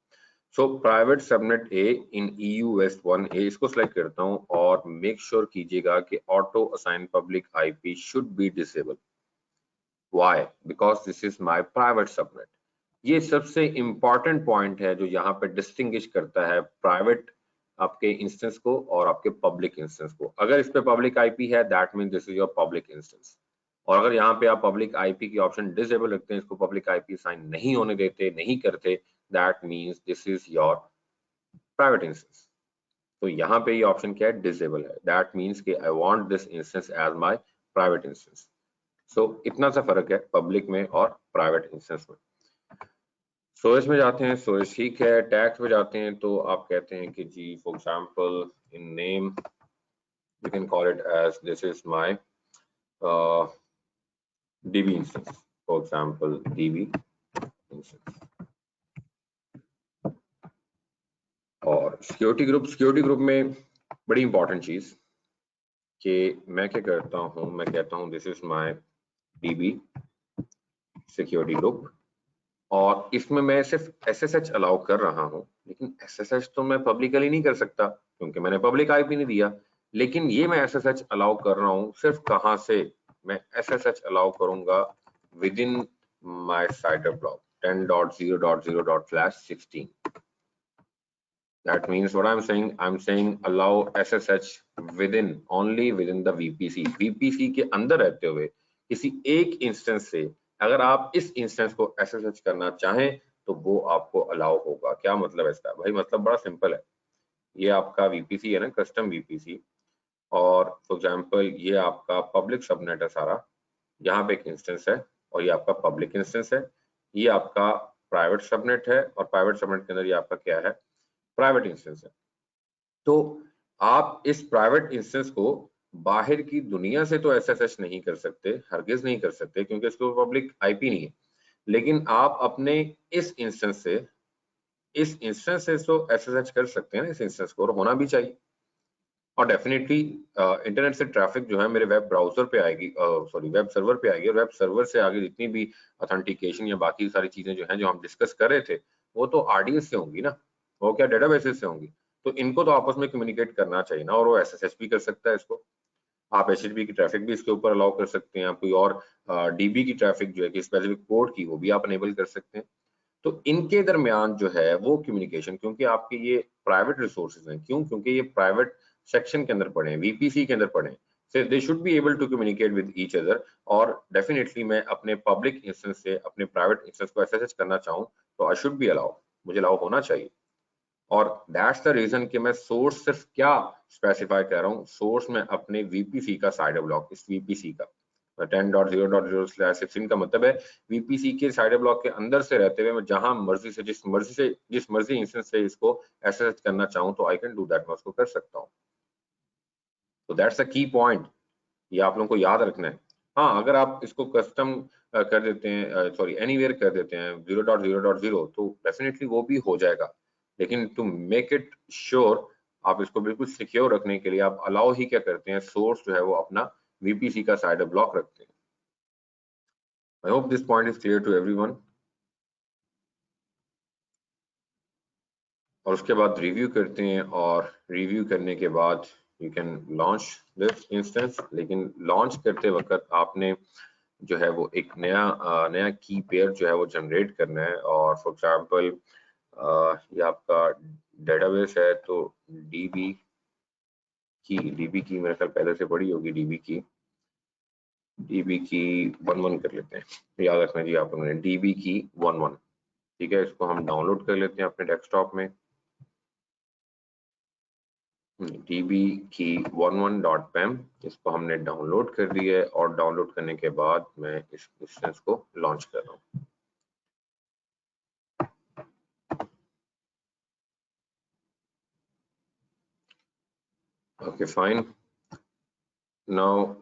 So private subnet A in EU West 1A, इसको सिलेक्ट करता हूँ और मेक श्योर कीजिएगा कि auto assign public IP should be disable. Why? Because this is my private subnet। ये सबसे इंपॉर्टेंट पॉइंट है जो यहाँ पे डिस्टिंग्विश करता है प्राइवेट आपके इंस्टेंस को और आपके पब्लिक इंस्टेंस को। अगर इस पे पब्लिक IP है, that mean this is your public instance. और अगर यहाँ पे आप पब्लिक IP की ऑप्शन डिसेबल रखते हैं, इसको पब्लिक IP साइन नहीं होने देते, नहीं करते, that means this is your private instance. तो यहाँ पे ये ऑप्शन क्या है? डिसेबल है। दैट मीन्स कि I want this instance as my private instance. So इतना सा फर्क है पब्लिक में और प्राइवेट इंस्टेंस में। सोर्स में जाते हैं, सोर्स ठीक है। टैग्स में जाते हैं तो आप कहते हैं कि जी for example in name you can call it as this is my DB instance, for example DB instance. और सिक्योरिटी ग्रुप में बड़ी इंपॉर्टेंट चीज कि मैं क्या करता हूं, मैं कहता हूं this is my DB security group, और इसमें मैं सिर्फ SSH अलाउ कर रहा हूं, लेकिन SSH तो मैं पब्लिकली नहीं कर सकता क्योंकि मैंने पब्लिक IP नहीं दिया। लेकिन ये मैं SSH अलाउ कर रहा हूं सिर्फ कहां से? मैं SSH अलाउ करूंगा with in my cider block 10.0.0./16। That means what I'm saying allow SSH only within the VPC के अंदर रहते हुए किसी एक इंस्टेंस से अगर आप इस इंस्टेंस को SSH करना चाहें तो वो आपको अलाउ होगा। क्या मतलब है इसका? भाई मतलब बड़ा सिंपल है। ये आपका VPC है ना, कस्टम VPC, और फॉर एग्जांपल ये आपका पब्लिक सबनेट है सारा, यहाँ पे एक इंस्टेंस है और ये आपका पब्लिक इंस्टेंस है। ये आपका प्राइवेट सबनेट है और प्राइवेट सबनेट के अंदर ये आपका क्या है? प्राइवेट इंस्टेंस है। तो आप इस प्राइवेट इंस्टेंस को बाहर की दुनिया से तो SSH नहीं कर सकते, हरगिज नहीं कर सकते, क्योंकि इसको पब्लिक IP नहीं है। लेकिन आप अपने इस इंस्टेंस से तो SSH कर सकते हैं ना इस इंस्टेंस को, और होना भी चाहिए। और डेफिनेटली इंटरनेट से ट्रैफिक जो है मेरे वेब ब्राउजर पे आएगी, सॉरी वेब सर्वर पे आएगी, और वेब सर्वर से आगे जितनी भी ऑथेंटिकेशन या बाकी सारी चीजें जो हैं जो हम डिस्कस कर रहे थे, वो तो RDS से होंगी ना, वो क्या डेटाबेसेस से होंगी। तो इनको तो आपस में कम्युनिकेट करना चाहिए ना, और वो SSH भी कर सकता है इसको। आप HTTP की ट्रैफिक भी इसके ऊपर अलाउ कर सकते हैं, आप कोई और DB की ट्रैफिक जो है कि स्पेसिफिक पोर्ट की, वो भी आप अनेबल कर सकते हैं। तो इनके दरमियान जो है वो कम्युनिकेशन, क्योंकि आपके ये प्राइवेट रिसोर्सेज हैं, क्योंकि ये प्राइवेट सेक्शन के अंदर पड़े हैं, VPC के अंदर पड़े हैं, so they should be able to communicate with each other। और डेफिनेटली मैं अपने पब्लिक इंस्टेंस से अपने प्राइवेट इंस्टेंस को SSH करना चाहूँ तो आई शुड बी अलाउ, मुझे अलाउ होना चाहिए। और दैट्स द रीजन कि मैं सोर्स सिर्फ क्या स्पेसिफाई कर रहा हूँ, सोर्स में अपने VPC का साइडर ब्लॉक, इस VPC का 10.0.0/16 का मतलब है VPC के साइडर ब्लॉक के अंदर से रहते हुए मैं जहां मर्जी से जिस मर्जी इंस्टेंस से इसको SSH करना चाहूं तो आई कैन डू दैट, मैं उसको कर सकता हूं। तो दैट्स अ की पॉइंट, ये आप लोगों को याद रखना है। हाँ, अगर आप इसको कस्टम कर देते हैं, सॉरी एनीवेयर कर देते हैं 0.0.0, तो डेफिनेटली वो भी हो जाएगा। लेकिन टू मेक इट श्योर, आप इसको बिल्कुल सिक्योर रखने के लिए आप अलाउ ही क्या करते हैं, सोर्स जो है वो अपना VPC का साइडर ब्लॉक रखते हैं। I hope this point is clear to everyone. और उसके बाद रिव्यू करते हैं, और रिव्यू करने के बाद you can launch this instance. लेकिन लॉन्च करते वक्त आपने जो है वो एक नया की पेयर जो है वो जनरेट करना है। और फॉर एग्जांपल ये आपका डेटाबेस है, तो डीबी की मेरे ख्याल पहले से पड़ी होगी, डीबी की 11 कर लेते हैं। याद रखना जी आप लोगों ने, डीबी की 11, ठीक है। इसको हम डाउनलोड कर लेते हैं अपने डेस्कटॉप में। db की 11.pem, इसको हमने डाउनलोड कर दिया है। और डाउनलोड करने के बाद मैं इस इंस्टेंस को लॉन्च कर रहा हूँ। Okay fine. नाउ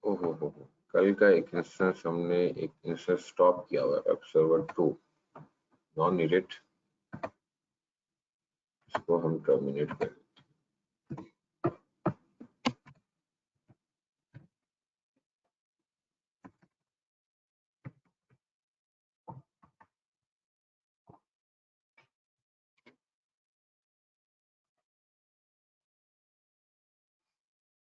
ओहो, कल का एक इंस्टेंस हमने एक इंस्टेंस स्टॉप किया हुआ है, वेब सर्वर 2 नॉन नीडेड, इसको हम टर्मिनेट कर।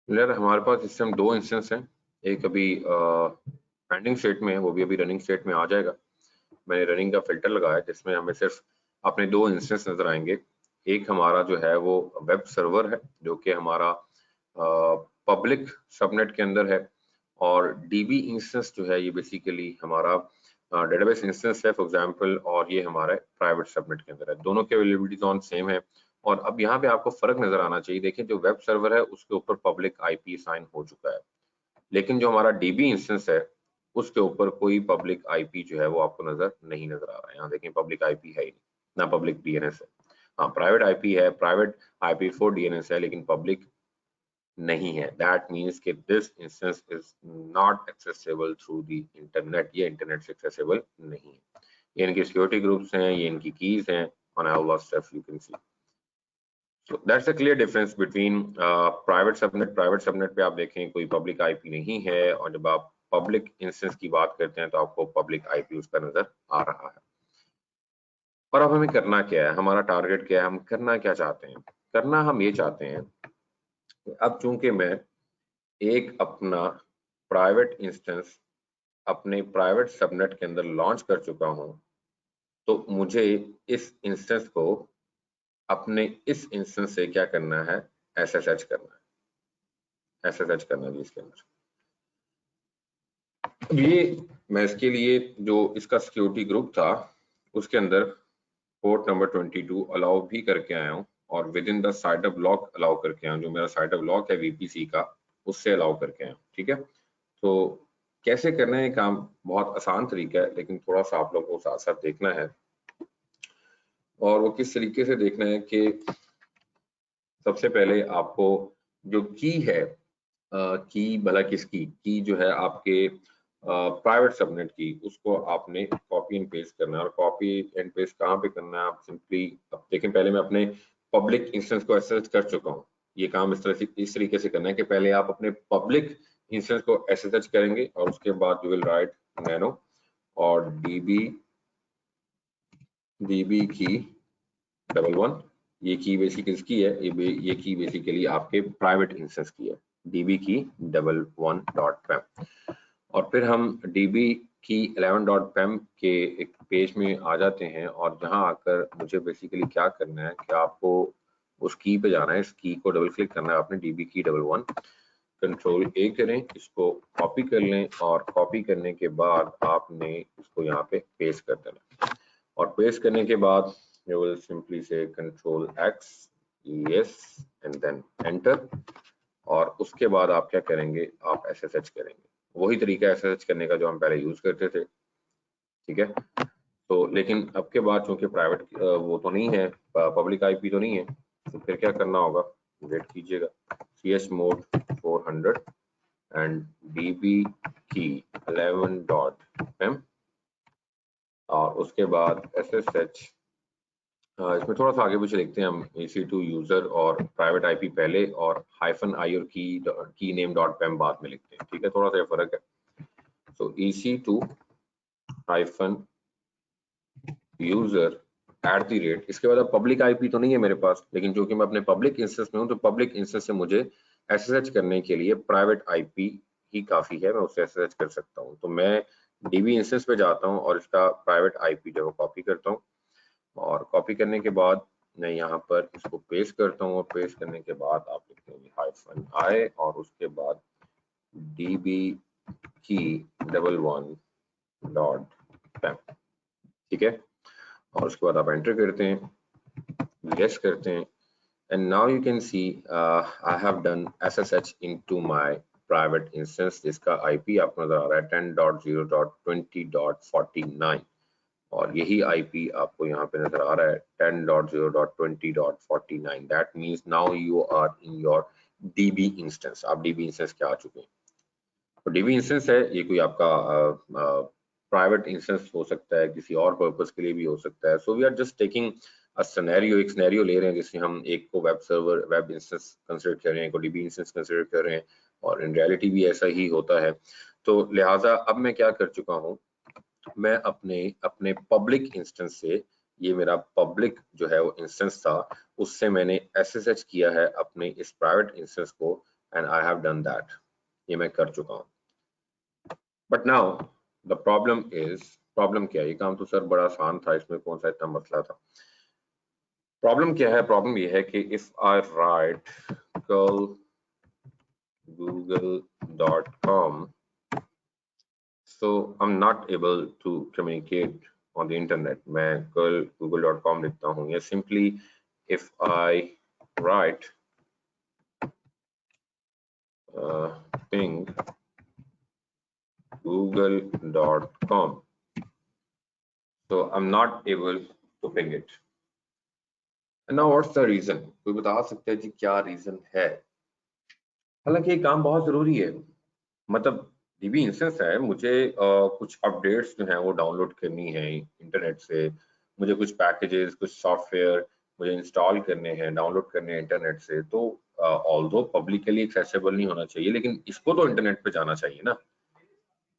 यार हमारे पास इस टाइम 2 इंस्टेंस हैं। एक अभी पेंडिंग स्टेट में है, वो भी अभी रनिंग स्टेट में आ जाएगा। मैंने रनिंग का फिल्टर लगाया जिसमें हमें सिर्फ अपने 2 इंस्टेंस नजर आएंगे। एक हमारा जो है वो वेब सर्वर है जो कि हमारा पब्लिक सबनेट के अंदर है, और डीबी इंस्टेंस जो है ये बेसिकली हमारा डेटाबेस इंस्टेंस है फॉर एग्जांपल, और ये हमारा प्राइवेट सबनेट के अंदर है। दोनों की अवेलेबिलिटी जोन सेम है। और अब यहाँ पे आपको फर्क नजर आना चाहिए। देखिए जो वेब सर्वर है उसके ऊपर पब्लिक आईपी साइन हो चुका है, लेकिन जो हमारा डीबी इंस्टेंस है उसके ऊपर कोई पब्लिक आईपी जो है वो आपको नहीं नजर आ रहा है। यहाँ देखें पब्लिक आईपी है ही नहीं, ना पब्लिक डीएनएस है। हाँ प्राइवेट आईपी है, प्राइवेट IP4 डीएनएस है, लेकिन पब्लिक नहीं है। दैट मीन्स कि this instance is not accessible through the internet, ये इंटरनेट से एक्सेसिबल नहीं है। ये इनके सिक्योरिटी ग्रुप्स हैं, ये इनकी कीज हैं, on all that stuff you can see. So that's a clear difference between private subnet। Private subnet पे आप देखें कोई पब्लिक आईपी नहीं है, और जब आप पब्लिक इंस्टेंस की बात करते हैं तो आपको पब्लिक आईपी उसका नजर आ रहा है। और अब हमें करना क्या है, हमारा टारगेट क्या है, हम करना क्या चाहते हैं। करना हम ये चाहते हैं कि अब चूंकि मैं एक अपना प्राइवेट इंस्टेंस अपने प्राइवेट सबनेट के अंदर लॉन्च कर चुका हूं, तो मुझे इस इंस्टेंस को अपने इस इंस्टेंस से क्या करना है, SSH करना है। SSH करना है इसके अंदर। अब ये मैं इसके लिए जो इसका सिक्योरिटी ग्रुप था उसके अंदर पोर्ट नंबर 22 अलाउ भी करके आया हूँ, और with in the site block allow करके आया हूँ। जो मेरा साइट ब्लॉक है VPC का, उससे अलाउ करके आया हूँ, ठीक है। तो कैसे करना है काम, बहुत आसान तरीका है, लेकिन थोड़ा सा आप लोगों को साथ साथ देखना है। और वो किस तरीके से देखना है कि सबसे पहले आपको जो की है, की भला किसकी की जो है आपके प्राइवेट सबनेट की, उसको आपने कॉपी एंड पेस्ट करना है। और कॉपी एंड पेस्ट कहाँ पे करना है, आप सिंपली अब देखें, पहले मैं अपने पब्लिक इंस्टेंस को SSH कर चुका हूँ। ये काम इस तरीके से करना है कि पहले आप अपने पब्लिक इंस्टेंस को SSH करेंगे, और उसके बाद यू विल राइट नैनो और डीबी की 11। ये की बेसिक इसकी है, ये की बेसिकली आपके प्राइवेट इंस्टेंस की है, डीबी की 11.pem। और फिर हम db की 11.pem के एक पेज में आ जाते हैं, और जहां आकर मुझे बेसिकली क्या करना है कि आपको उस की पे जाना है। इस की को डबल क्लिक करना है आपने, db की 11, कंट्रोल A करें, इसको कॉपी कर लें, और कॉपी करने के बाद आपने इसको यहाँ पे पेस्ट कर देना। और पेस्ट करने के बाद you will simply say Control X, yes, and then enter। और उसके बाद आप क्या करेंगे, आप SSH करेंगे, वही तरीका SSH करने का जो हम पहले यूज करते थे, ठीक है। तो लेकिन अब के बाद चूंकि प्राइवेट वो तो नहीं है, पब्लिक आईपी तो नहीं है, तो फिर क्या करना होगा, वेट कीजिएगा, chmod 400 एंड db की 11.pem, और उसके बाद SSH इसमें थोड़ा सा आगे पीछे देखते हैं हम। EC2 यूजर और प्राइवेट आईपी पहले और -i और की नेम डॉट पैम बाद में लिखते हैं, ठीक है, थोड़ा सा फर्क है। सो EC2 हाइफन यूजर @ इसके बाद अब पब्लिक आईपी तो नहीं है मेरे पास, लेकिन जो कि मैं अपने पब्लिक इंस्टेंस में हूँ, तो पब्लिक इंस्टेंस से मुझे SSH करने के लिए प्राइवेट आईपी ही काफी है, मैं उससे SSH कर सकता हूँ। तो मैं DB इंस्टेंस पे जाता हूँ और इसका प्राइवेट आईपी जो है कॉपी करता हूँ, और कॉपी करने के बाद मैं यहाँ पर इसको पेस्ट करता हूँ, और पेस्ट करने के बाद आप लिखते हैं -i और उसके बाद DB की $11.pem, ठीक है, और उसके बाद आप एंटर करते हैं, यस करते हैं, and now you can see I have done SSH into my private instance, जिसका IP आपको नजर आ रहा है 10.0.20.49, और यही IP आपको यहाँ पे नजर आ रहा है 10.0.20.49। That means now you are in your DB instance, आप DB इंस्टेंस के आ चुके हैं। तो DB इंस्टेंस है ये, कोई आपका प्राइवेट इंस्टेंस हो सकता है, किसी और पर्पस के लिए भी हो सकता है। So we are just taking scenario, एक सिनेरियो ले रहे हैं जिसमें हम एक को web server web instance consider कर रहे हैं, एक को DB इंस्टेंस कंसीडर कर रहे हैं, और इन रियलिटी भी ऐसा ही होता है। तो लिहाजा अब मैं क्या कर चुका हूँ, मैं अपने अपने पब्लिक इंस्टेंस से, ये मेरा पब्लिक जो है वो इंस्टेंस था, उससे मैंने SSH किया है अपने इस प्राइवेट इंस्टेंस को, and I have done that, ये मैं कर चुका हूँ। But now the problem is, problem क्या है, ये काम तो सर बड़ा आसान था, इसमें कौन सा इतना मसला था। प्रॉब्लम क्या है, प्रॉब्लम ये है कि if I right curl google.com, so I'm not able to communicate on the internet। मैं curl google.com लिखता हूँ, या simply if I write ping google.com, so I'm not able to ping it। Now what's the reason? कोई बता सकता है जी क्या reason है? हालांकि ये काम बहुत जरूरी है, मतलब DB इंस्टेंस है, मुझे कुछ अपडेट्स जो हैं वो डाउनलोड करनी है इंटरनेट से, मुझे कुछ पैकेजेस, कुछ सॉफ्टवेयर मुझे इंस्टॉल करने हैं, डाउनलोड करने हैं इंटरनेट से। तो ऑल्दो पब्लिकली एक्सेसिबल नहीं होना चाहिए, लेकिन इसको तो इंटरनेट पे जाना चाहिए ना,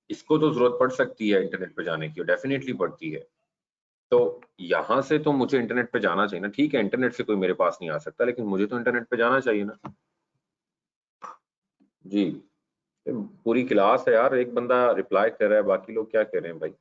इसको तो जरूरत पड़ सकती है इंटरनेट पे जाने की, डेफिनेटली पड़ती है। तो यहाँ से तो मुझे इंटरनेट पे जाना चाहिए ना, ठीक है इंटरनेट से कोई मेरे पास नहीं आ सकता, लेकिन मुझे तो इंटरनेट पे जाना चाहिए ना जी। पूरी क्लास है यार, एक बंदा रिप्लाई कर रहा है, बाकी लोग क्या कर रहे हैं भाई?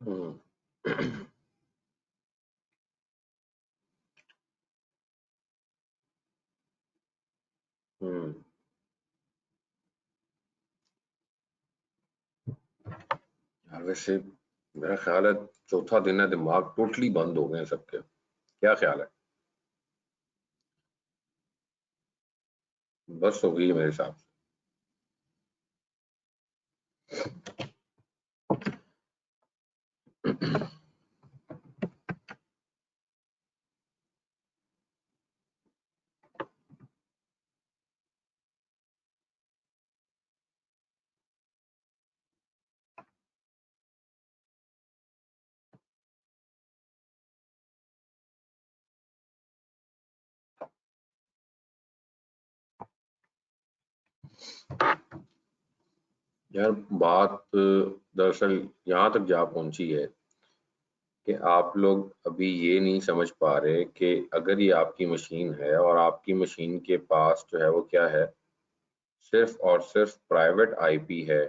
हम्म हम्म। यार वैसे मेरा ख्याल है चौथा दिन है, दिमाग टोटली बंद हो गए हैं सबके, क्या ख्याल है? बस हो गई है मेरे हिसाब से। यार बात दरअसल यहाँ तक जा पहुंची है कि आप लोग अभी ये नहीं समझ पा रहे कि अगर ये आपकी मशीन है और आपकी मशीन के पास जो है वो क्या है, सिर्फ और सिर्फ प्राइवेट आईपी है,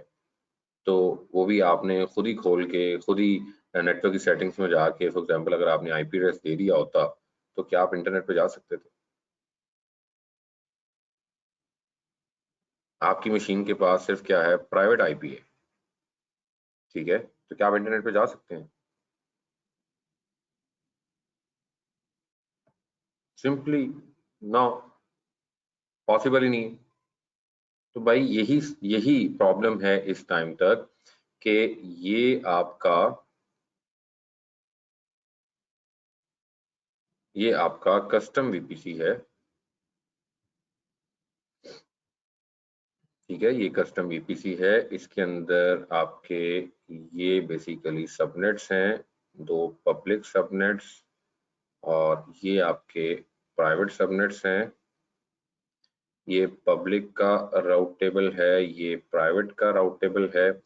तो वो भी आपने खुद ही खोल के, खुद ही नेटवर्क की सेटिंग्स में जाके, फॉर एग्जांपल अगर आपने आईपी एड्रेस दे दिया होता, तो क्या आप इंटरनेट पे जा सकते थे? आपकी मशीन के पास सिर्फ क्या है, प्राइवेट आईपी है, ठीक है, तो क्या आप इंटरनेट पे जा सकते हैं? Simply no. पॉसिबल ही नहीं है। तो भाई यही प्रॉब्लम है इस टाइम तक कि ये आपका कस्टम वीपीसी है, ठीक है, ये कस्टम वीपीसी है। इसके अंदर आपके ये बेसिकली सबनेट्स हैं, 2 पब्लिक सबनेट्स और ये आपके प्राइवेट सबनेट्स हैं। ये पब्लिक का राउट टेबल है, ये प्राइवेट का राउट टेबल है।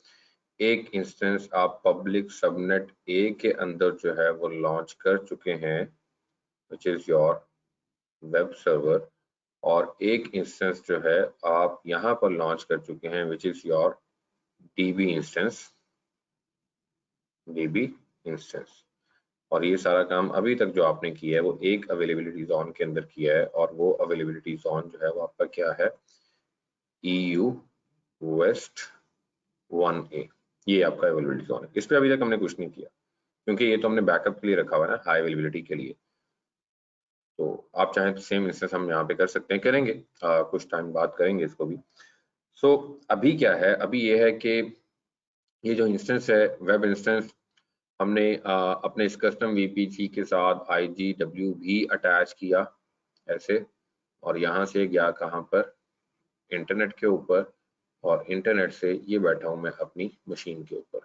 एक इंस्टेंस आप पब्लिक सबनेट ए के अंदर जो है वो लॉन्च कर चुके हैं, which is your web server, और एक इंस्टेंस जो है आप यहाँ पर लॉन्च कर चुके हैं, which is your dB instance. और ये सारा काम अभी तक जो आपने किया है वो एक अवेलेबिलिटी जोन के अंदर किया है, और वो अवेलेबिलिटी जोन जो है वो आपका क्या है, EU वेस्ट 1A, ये आपका अवेलेबिलिटी जोन है। इस पे अभी तक हमने कुछ नहीं किया क्योंकि ये तो हमने बैकअप के लिए रखा हुआ है ना, हाई अवेलेबिलिटी के लिए। तो आप चाहें तो सेम इंस्टेंस हम यहाँ पे कर सकते हैं, करेंगे कुछ टाइम बाद करेंगे इसको भी। सो अभी क्या है, अभी ये है कि ये जो इंस्टेंस है वेब इंस्टेंस, हमने अपने इस कस्टम वीपीसी के साथ IGW भी अटैच किया ऐसे, और यहाँ से गया कहाँ पर, इंटरनेट के ऊपर, और इंटरनेट से ये बैठा हूँ मैं अपनी मशीन के ऊपर,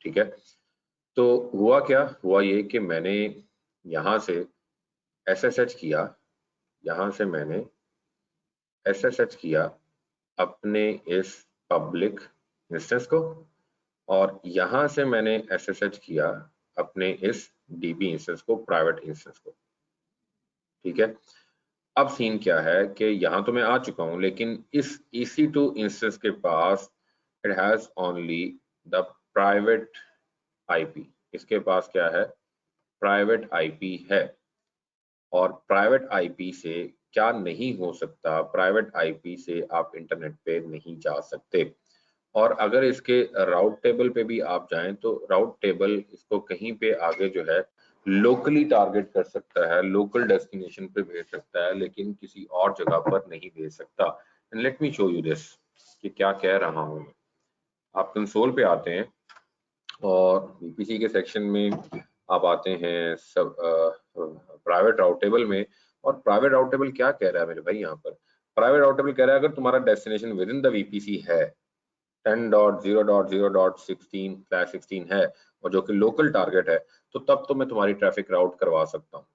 ठीक है। तो हुआ क्या, हुआ ये कि मैंने यहाँ से SSH किया, यहाँ से मैंने SSH किया अपने इस पब्लिक इंस्टेंस को, और यहाँ से मैंने SSH किया अपने इस DB इंस्टेंस को, प्राइवेट इंस्टेंस को, ठीक है। अब सीन क्या है कि यहाँ तो मैं आ चुका हूँ, लेकिन इस EC2 इंस्टेंस के पास it has only the private IP, इसके पास क्या है, प्राइवेट IP है। और प्राइवेट IP से क्या नहीं हो सकता, प्राइवेट IP से आप इंटरनेट पे नहीं जा सकते। और अगर इसके राउट टेबल पे भी आप जाएं तो राउट टेबल इसको कहीं पे आगे जो है लोकली टारगेट कर सकता है, लोकल डेस्टिनेशन पे भेज सकता है, लेकिन किसी और जगह पर नहीं भेज सकता। And let me show you this कि क्या कह रहा हूं मैं। आप कंसोल पे आते हैं और VPC के सेक्शन में आप आते हैं सब प्राइवेट राउट टेबल में, और प्राइवेट राउट टेबल क्या कह रहा है मेरे भाई, यहाँ पर प्राइवेट राउट टेबल कह रहा है अगर तुम्हारा destination with in the VPC है 10.0.0.16/16 है, और जो कि लोकल टारगेट है, तो तब तो मैं तुम्हारी ट्रैफिक राउट करवा सकता हूँ।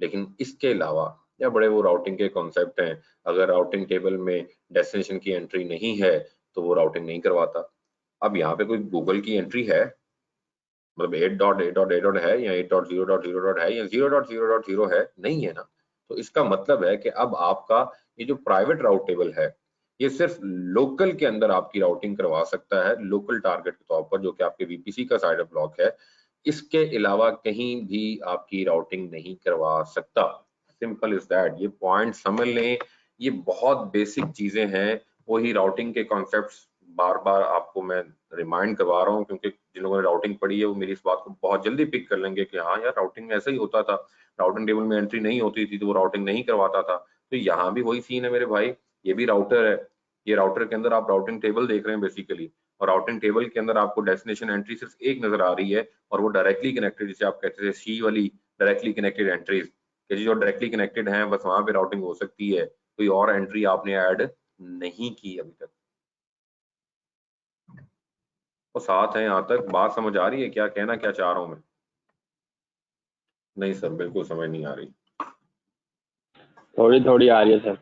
लेकिन इसके अलावा या बड़े वो राउटिंग के कॉन्सेप्ट हैं, अगर राउटिंग टेबल में डेस्टिनेशन की एंट्री नहीं है तो वो राउटिंग नहीं करवाता। अब यहाँ पे कोई गूगल की एंट्री है, मतलब 8.8.8 है या 8.0.0 है या 0.0.0 है, नहीं है ना। तो इसका मतलब है कि अब आपका ये जो प्राइवेट राउट टेबल है, ये सिर्फ लोकल के अंदर आपकी राउटिंग करवा सकता है, लोकल टारगेट के तौर पर, जो कि आपके VPC का साइड ब्लॉक है। इसके अलावा कहीं भी आपकी राउटिंग नहीं करवा सकता। सिंपल इज दैट, ये पॉइंट समझ लें, ये बहुत बेसिक चीजें हैं। वही राउटिंग के कॉन्सेप्ट्स बार बार आपको मैं रिमाइंड करवा रहा हूँ, क्योंकि जिन लोगों ने राउटिंग पढ़ी है वो मेरी इस बात को बहुत जल्दी पिक कर लेंगे कि हाँ यार राउटिंग में ऐसा ही होता था, राउटिंग टेबल में एंट्री नहीं होती थी तो वो राउटिंग नहीं करवाता था। तो यहाँ भी वही सीन है मेरे भाई, ये भी राउटर है, ये राउटर के अंदर आप राउटिंग टेबल देख रहे हैं बेसिकली, और राउटिंग टेबल के अंदर आपको डेस्टिनेशन एंट्री सिर्फ एक नजर आ रही है, और वो डायरेक्टली कनेक्टेड, जिसे आप कहते थे सी वाली डायरेक्टली कनेक्टेड एंट्रीज, कि जो डायरेक्टली कनेक्टेड है बस वहां पे राउटिंग हो सकती है, कोई और एंट्री आपने ऐड नहीं की अभी तक। वो साथ है, यहाँ तक बात समझ आ रही है, क्या कहना क्या चाह रहा हूँ मैं? नहीं सर, बिल्कुल समझ नहीं आ रही। थोड़ी थोड़ी आ रही है सर।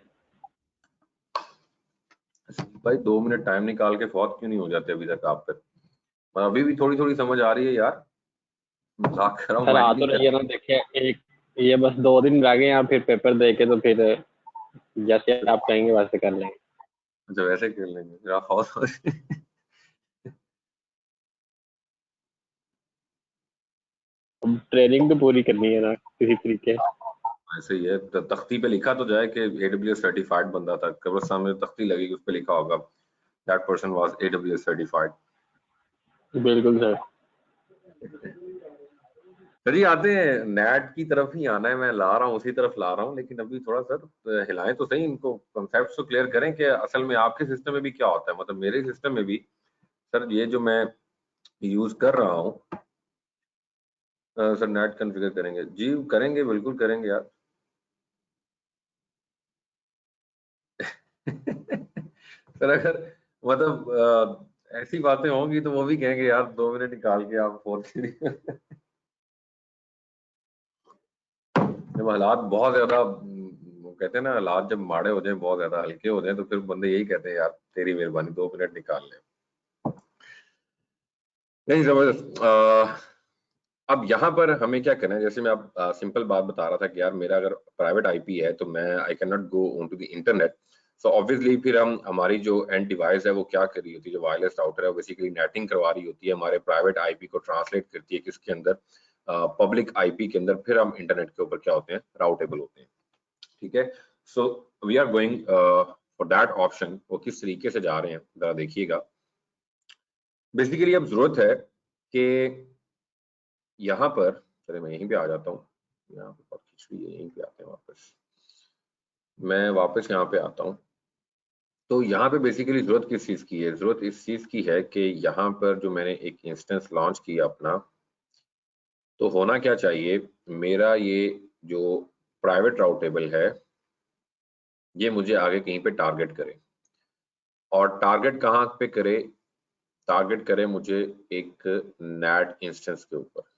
भाई 2 मिनट टाइम निकाल के फौत क्यों नहीं हो जाते अभी तक आप तक? अभी भी थोड़ी थोड़ी समझ आ रही है यार, मजाक कर रहा हूँ, सर आ माइंड तो नहीं रही है कर। ना, देखिए एक ये बस 2 दिन रह गए हैं, फिर पेपर दे के तो फिर जैसे आप कहेंगे वैसे कर लेंगे। अच्छा वैसे कर लेंगे, जरा फौत अब ट्रेनिंग तो पूरी करनी है ना किसी तरीके। ऐसे ही है, तख्ती पे लिखा तो जाए कि AWS सर्टिफाइड बंदा था, कब्रिस्तान में तख्ती लगेगी उस पे लिखा होगा that person was AWS certified. बिल्कुल सर। सर जी आते हैं, नेट की तरफ ही आना है, मैं ला रहा हूँ, उसी तरफ ला रहा हूँ, लेकिन अभी थोड़ा सर हिलाएं तो सही, इनको कॉन्सेप्ट तो क्लियर करें कि असल में आपके सिस्टम में भी क्या होता है। मतलब मेरे सिस्टम में भी सर ये जो मैं यूज कर रहा हूँ, सर नेट कॉन्फ़िगर करेंगे जी, करेंगे बिल्कुल करेंगे यार। सर अगर मतलब ऐसी बातें होंगी तो वो भी कहेंगे यार 2 मिनट निकाल के आप फोन के जब हालात बहुत ज्यादा वो कहते हैं ना, हालात जब माड़े हो जाए, बहुत ज्यादा हल्के हो जाए, तो फिर बंदे यही कहते हैं यार तेरी मेहरबानी 2 मिनट निकाल ले। नहीं जबरदस्त। अब यहाँ पर हमें क्या करना है, जैसे मैं अब सिंपल बात बता रहा था कि यार मेरा अगर प्राइवेट आईपी है तो मैं I can not go on to the internet. So obviously फिर हम हमारी जो एंड डिवाइस है वो क्या कर रही होती है, जो वायरलेस राउटर है वो बेसिकली नेटिंग करवा रही होती है, हमारे प्राइवेट आईपी को ट्रांसलेट करती है किसके अंदर, पब्लिक आईपी के अंदर, फिर हम इंटरनेट के ऊपर क्या होते हैं, राउटेबल होते हैं। ठीक है। So we are going for that option. वो किस तरीके से जा रहे हैं जरा देखिएगा। बेसिकली अब जरूरत है कि यहाँ पर, चलिए मैं यहीं पे आ जाता हूँ, यहाँ पे बहुत खिचड़ी है, यहीं पे आते हैं वापस, मैं वापस यहाँ पे आता हूँ। तो यहाँ पे बेसिकली जरूरत किस चीज की है, जरूरत इस चीज की है कि यहाँ पर जो मैंने एक इंस्टेंस लॉन्च किया अपना, तो होना क्या चाहिए, मेरा ये जो प्राइवेट राउटेबल है ये मुझे आगे कहीं पे टारगेट करे, और टारगेट कहाँ पे करे, टारगेट करे मुझे एक नैट इंस्टेंस के ऊपर।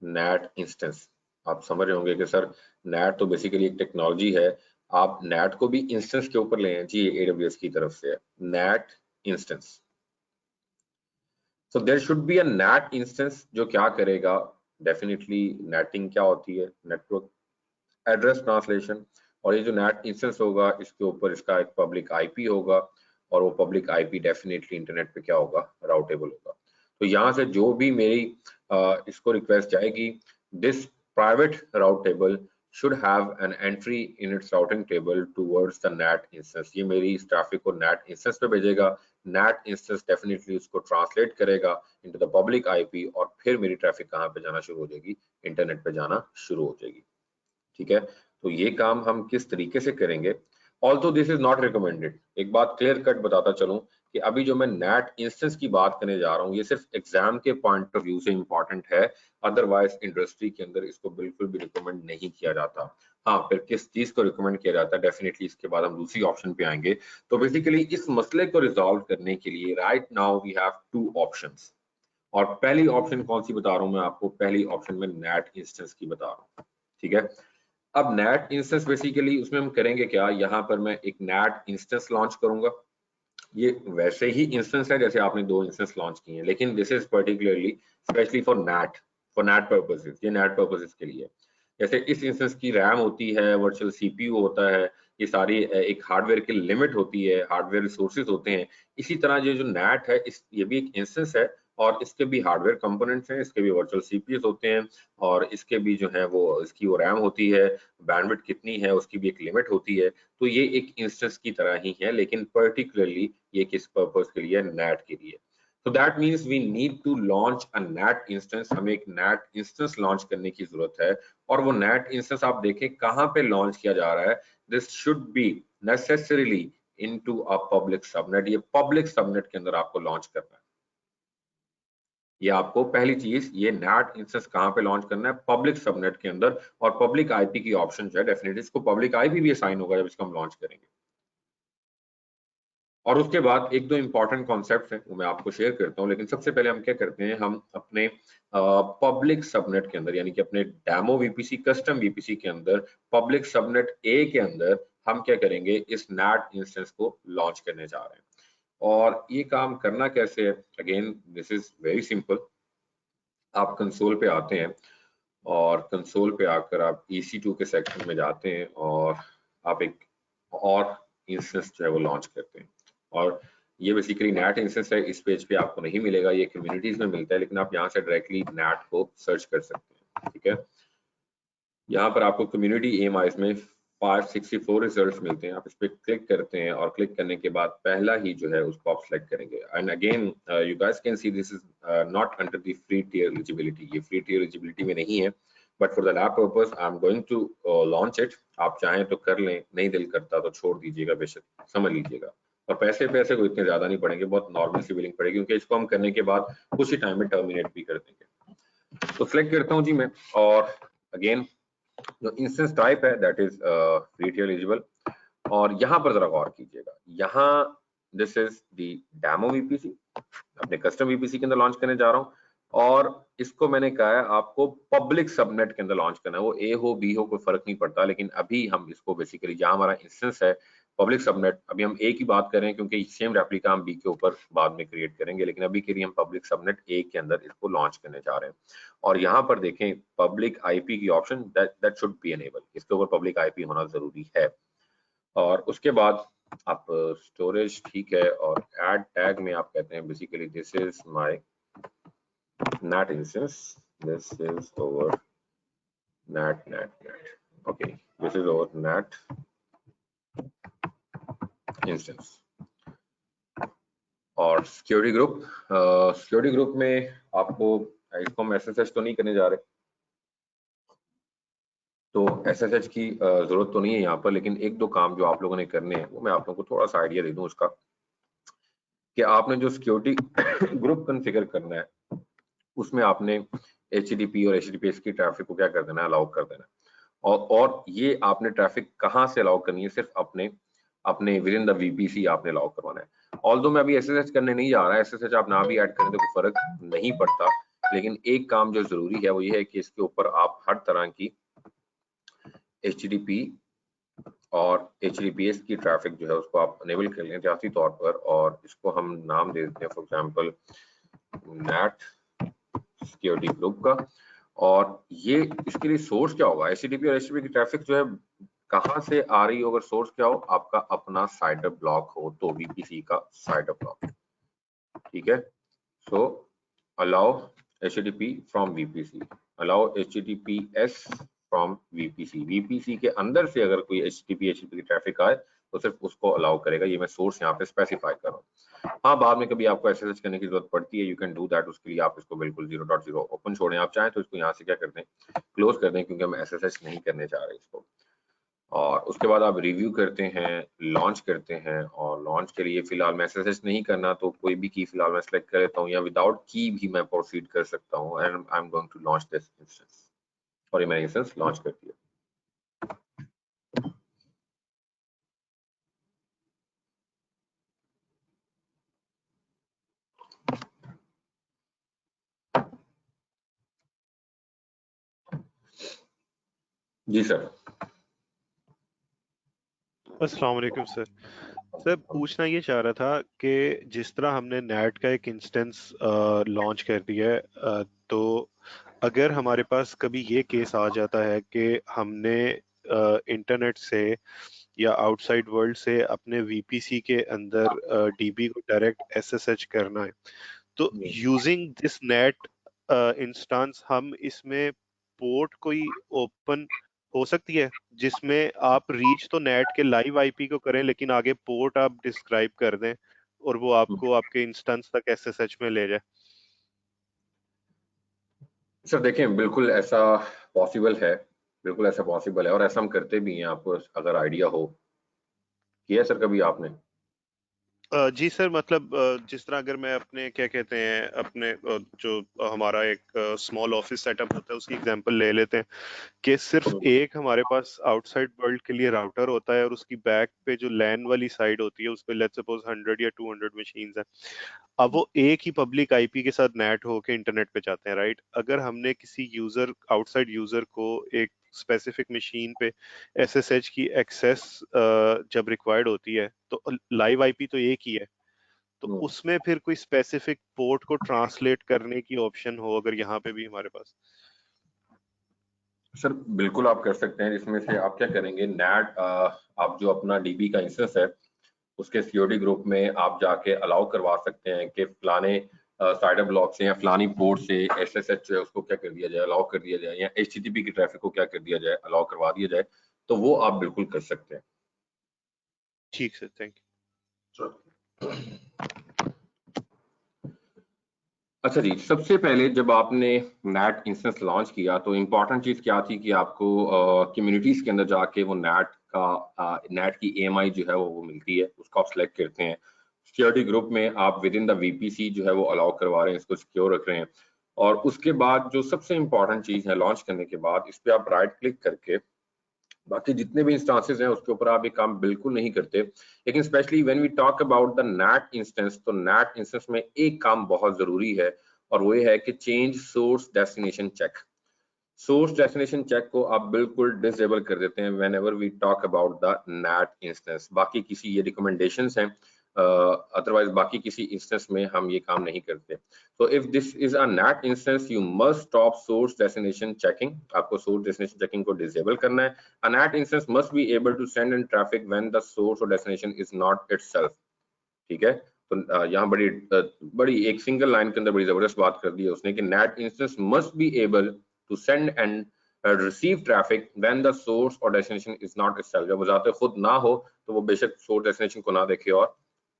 नैट इंस्टेंस, आप समझ रहे होंगे कि सर नैट तो बेसिकली एक टेक्नोलॉजी है, आप नैट को भी इंस्टेंस के ऊपर ले हैं जी, एडब्ल्यूएस की तरफ से है NAT instance. So there should be a NAT instance जो क्या करेगा, डेफिनेटली नेटिंग क्या होती है, नेटवर्क एड्रेस ट्रांसलेशन, और ये जो नेट इंस्टेंस होगा इसके ऊपर इसका एक पब्लिक आईपी होगा, और वो पब्लिक आईपी डेफिनेटली इंटरनेट पे क्या होगा, राउटेबल होगा। तो यहाँ से जो भी मेरी इसको रिक्वेस्ट जाएगी, this private routable should have an entry in its routing table towards the NAT instance। ये मेरी इस ट्रैफिक को NAT instance पे भेजेगा, NAT instance डेफिनेटली उसको ट्रांसलेट करेगा into the public IP, और फिर मेरी ट्रैफिक कहाँ पे जाना शुरू हो जाएगी, इंटरनेट पे जाना शुरू हो जाएगी। ठीक है। तो ये काम हम किस तरीके से करेंगे, also this is not recommended. एक बात क्लियर कट बताता चलूं कि अभी जो मैं नेट इंस्टेंस की बात करने जा रहा हूं ये सिर्फ एग्जाम के पॉइंट ऑफ व्यू से इंपॉर्टेंट है, अदरवाइज इंडस्ट्री के अंदर इसको बिल्कुल भी रिकमेंड नहीं किया जाता। हाँ, फिर किस चीज को रिकमेंड किया जाता है डेफिनेटली इसके बाद हम दूसरी ऑप्शन पे आएंगे। तो बेसिकली इस मसले को रिजॉल्व करने के लिए right now we have two options, और पहली ऑप्शन कौन सी बता रहा हूं मैं आपको, पहली ऑप्शन में नेट इंस्टेंस की बता रहा हूं। ठीक है। अब नेट इंस्टेंस बेसिकली उसमें हम करेंगे क्या, यहाँ पर मैं एक नेट इंस्टेंस लॉन्च करूंगा। ये वैसे ही इंस्टेंस है जैसे आपने 2 इंस्टेंस लॉन्च किए हैं, लेकिन this is particularly specially for net purposes, ये नेट पर्पसेस के लिए। जैसे इस इंस्टेंस की रैम होती है, वर्चुअल सीपीयू होता है, ये सारी एक हार्डवेयर की लिमिट होती है, हार्डवेयर रिसोर्सेज होते हैं। इसी तरह ये जो नेट है इस ये भी एक इंस्टेंस है, और इसके भी हार्डवेयर कंपोनेंट्स हैं, इसके भी वर्चुअल सीपीयूज होते हैं, और इसके भी जो है वो इसकी वो रैम होती है, बैंडविड्थ कितनी है उसकी भी एक लिमिट होती है। तो ये एक इंस्टेंस की तरह ही है, लेकिन पर्टिकुलरली ये किस पर्पस के लिए, नेट के लिए। So that means we need to launch a NAT instance, हमें एक NAT instance लॉन्च करने की जरूरत है, और वो NAT instance आप देखें कहाँ पे लॉन्च किया जा रहा है, this should be necessarily into a public subnet, ये public subnet के अंदर आपको लॉन्च करना है। ये आपको पहली चीज, ये NAT इंस्टेंस कहाँ पे लॉन्च करना है, पब्लिक सबनेट के अंदर, और पब्लिक आईपी की ऑप्शन जो है डेफिनेटली इसको पब्लिक आईपी भी असाइन होगा जब इसको हम लॉन्च करेंगे। और उसके बाद एक दो इंपॉर्टेंट कॉन्सेप्ट हैं वो मैं आपको शेयर करता हूँ, लेकिन सबसे पहले हम क्या करते हैं, हम अपने पब्लिक सबनेट के अंदर, यानी कि अपने डेमो वीपीसी कस्टम वीपीसी के अंदर पब्लिक सबनेट ए के अंदर हम क्या करेंगे, इस NAT इंस्टेंस को लॉन्च करने जा रहे हैं। और ये काम करना कैसे है, again this is very simple. आप कंसोल पे आते हैं, और कंसोल पे आकर आप EC2 के सेक्शन में जाते हैं, और आप एक और इंस्टेंस जो है वो लॉन्च करते हैं। और ये बेसिकली नेट इंस्टेंस है, इस पेज पे आपको नहीं मिलेगा, ये कम्युनिटीज में मिलता है, लेकिन आप यहाँ से डायरेक्टली नेट को सर्च कर सकते हैं। ठीक है। यहाँ पर आपको कम्युनिटी AMIs में 564 रिजल्ट्स मिलते हैं। आप इस पे क्लिक करते हैं और क्लिक करने के बाद पहला ही जो है उसको आप सिलेक्ट करेंगे। And again you guys can see this is not under the free tier eligibility, ये फ्री टियर एलिजिबिलिटी में नहीं है, but for the lab purpose I am going to launch it. आप चाहें तो कर लें, नहीं दिल करता तो छोड़ दीजिएगा, बेशक समझ लीजिएगा। और पैसे को इतने ज्यादा नहीं पड़ेंगे, बहुत नॉर्मल सी बिलिंग पड़ेगी, क्योंकि इसको हम करने के बाद कुछ ही टाइम में टर्मिनेट भी कर देंगे। तो सिलेक्ट करता हूँ जी मैं, और अगेन जो इंस्टेंस टाइप है that is free tier eligible. और यहाँ पर जरा गौर कीजिएगा, यहाँ this is the demo VPC, अपने कस्टम वीपीसी के अंदर लॉन्च करने जा रहा हूँ। और इसको मैंने कहा है आपको पब्लिक सबनेट के अंदर लॉन्च करना है, वो ए हो बी हो कोई फर्क नहीं पड़ता, लेकिन अभी हम इसको बेसिकली जहां हमारा इंस्टेंस है पब्लिक सबनेट, अभी हम ए की बात कर रहे हैं क्योंकि सेम रेप्लिका हम बी के ऊपर बाद में क्रिएट करेंगे, लेकिन अभी के लिए हम पब्लिक सबनेट ए के अंदर इसको लॉन्च करने जा रहे हैं। और यहाँ पर देखें पब्लिक आईपी की option, that should be enable, इसके ऊपर पब्लिक आईपी होना जरूरी है। और उसके बाद आप स्टोरेज ठीक है, और ऐड टैग में आप कहते हैं basically this is my NAT instance, this is over NAT. Okay, this is over NAT instance. और सिक्योरिटी ग्रुप में आपको इसको हम SSH तो नहीं करने जा रहे, तो SSH की जरूरत तो नहीं है यहाँ पर, लेकिन एक दो काम जो आप लोगों ने करने हैं वो मैं आप लोगों को थोड़ा सा आइडिया दे दूं उसका, कि आपने जो सिक्योरिटी ग्रुप कॉन्फ़िगर करना है उसमें आपने HTTP और HTTPS की ट्रैफिक को क्या कर देना है, अलाउ कर देना है। और ये आपने ट्रैफिक कहाँ से अलाउ करनी है, सिर्फ अपने विद इन द VPC आपने अलाउ करवाना है। ऑल्दो मैं अभी SSH करने नहीं जा रहा, SSH आप ना भी ऐड करें तो कोई फर्क नहीं पड़ता, लेकिन एक काम जो जरूरी है वो ये है कि इसके ऊपर आप हर तरह की HTTP और HTTPS की ट्रैफिक जो है उसको आप अनेबल कर लें एहतियाती तौर पर, और इसको हम नाम दे देते हैं for example NAT security group का। और ये इसके लिए सोर्स क्या होगा, HTTP और HTTP की ट्रैफिक जो है कहाँ से आ रही हो, अगर सोर्स क्या हो, आपका अपना साइडर ब्लॉक हो तो VPC का साइडर ब्लॉक, ठीक है। सो allow HTTP from VPC, allow HTTPS from VPC के अंदर से अगर कोई HTTP की ट्रैफिक आए तो सिर्फ उसको अलाउ करेगा, ये मैं सोर्स यहाँ पे स्पेसिफाई कर रहा हूँ। हाँ, बाद में कभी आपको SSH करने की जरूरत पड़ती है, यू कैन डू दैट, उसके लिए आप इसको बिल्कुल 0.0 ओपन छोड़ें, आप चाहें तो इसको यहाँ से क्या कर दें, क्लोज कर दें, क्योंकि हम SSH नहीं करने जा रहे इसको। और उसके बाद आप रिव्यू करते हैं, लॉन्च करते हैं, और लॉन्च के लिए फिलहाल मैं SSH नहीं करना तो कोई भी की फिलहाल मैं सेलेक्ट कर लेता हूँ, या विदाउट की भी मैं प्रोसीड कर सकता हूँ, and I am going to launch this instance, और ये मैंने इंस्टेंस लॉन्च कर दिया। जी सर। अस्सलाम वालेकुम सर। सर पूछना ये चाह रहा था कि जिस तरह हमने नेट का एक इंस्टेंस लॉन्च कर दिया है, तो अगर हमारे पास कभी ये केस आ जाता है कि हमने इंटरनेट से या आउटसाइड वर्ल्ड से अपने VPC के अंदर DB को डायरेक्ट SSH करना है, तो यूजिंग दिस नेट इंस्टेंस हम इसमें पोर्ट कोई ओपन हो सकती है जिसमें आप रीच तो नेट के लाइव आईपी को करें, लेकिन आगे पोर्ट आप डिस्क्राइब कर दें और वो आपको आपके इंस्टेंस तक SSH में ले जाए। सर देखें, बिल्कुल ऐसा पॉसिबल है, बिल्कुल ऐसा पॉसिबल है, और ऐसा हम करते भी हैं, आपको अगर आइडिया हो, किया सर कभी आपने? जी सर, मतलब जिस तरह अगर मैं अपने क्या कहते हैं अपने जो हमारा एक स्मॉल ऑफिस सेटअप होता है उसकी एग्जांपल ले लेते हैं कि सिर्फ एक हमारे पास आउटसाइड वर्ल्ड के लिए राउटर होता है और उसकी बैक पे जो लैन वाली साइड होती है उस पे लेट्स सपोज 100 या 200 मशीन्स हैं। अब वो एक ही पब्लिक आईपी के साथ नेट होके इंटरनेट पे जाते हैं, राइट। अगर हमने किसी यूजर आउटसाइड यूजर को एक स्पेसिफिक मशीन पे SSH की एक्सेस जब रिक्वायर्ड होती है तो लाइव आईपी तो एक ही है, तो उसमें फिर कोई स्पेसिफिक पोर्ट को ट्रांसलेट करने की ऑप्शन हो अगर यहाँ पे भी हमारे पास? सर बिल्कुल आप कर सकते हैं। इसमें से आप क्या करेंगे, NAT आप जो अपना DB का इंस्टेंस है उसके सिक्योरिटी ग्रुप में आप जाके अलाउ करवा सकते हैं कि फलाने साइडर ब्लॉक से या फलानी पोर्ट से SSH जो है उसको क्या कर दिया जाए, अलाउ कर दिया जाए, या HTTP की ट्रैफिक को क्या कर दिया जाए, अलाउ करवा दिया जाए। तो वो आप बिल्कुल कर सकते हैं। ठीक सर, थैंक यू। अच्छा जी, सबसे पहले जब आपने नेट इंस्टेंस लॉन्च किया तो इम्पोर्टेंट चीज क्या थी कि आपको कम्युनिटीज के अंदर जाके वो नेट की EMI जो है वो मिलती है, उसको आप सिलेक्ट करते हैं। सिक्योरिटी ग्रुप में आप विद इन द VPC जो है वो अलाउ करवा रहे हैं, इसको सिक्योर रख रहे हैं। और उसके बाद जो सबसे इम्पोर्टेंट चीज है लॉन्च करने के बाद, इस पे आप राइट क्लिक करके बाकी जितने भी इंस्टांसेस हैं उसके ऊपर आप ये काम बिल्कुल नहीं करते। लेकिन specially when we talk about the NAT instance, तो नेट इंस्टेंस में एक काम बहुत जरूरी है और वो ये है कि change source destination check. Source destination check को आप बिल्कुल डिसेबल कर देते हैं whenever we talk about the NAT instance. बाकी किसी ये रिकमेंडेशंस हैं, अदरवाइज बाकी किसी इंस्टेंस में हम ये काम नहीं करते। तो if this is a NAT instance you must stop source destination checking, आपको सोर्स डेस्टिनेशन चेकिंग को डिसेबल करना है। A NAT instance must be able to send in traffic when the source और डेस्टिनेशन इज नॉट इटसेल्फ। ठीक है, तो यहाँ बड़ी एक सिंगल लाइन के अंदर बड़ी जबरदस्त बात कर दी है उसने कि NAT instance must be able to send and receive traffic when the source और डेस्टिनेशन इज नॉट इटसेल्फ। जब वो जाते खुद ना हो तो वो बेशक सोर्स डेस्टिनेशन को ना देखे और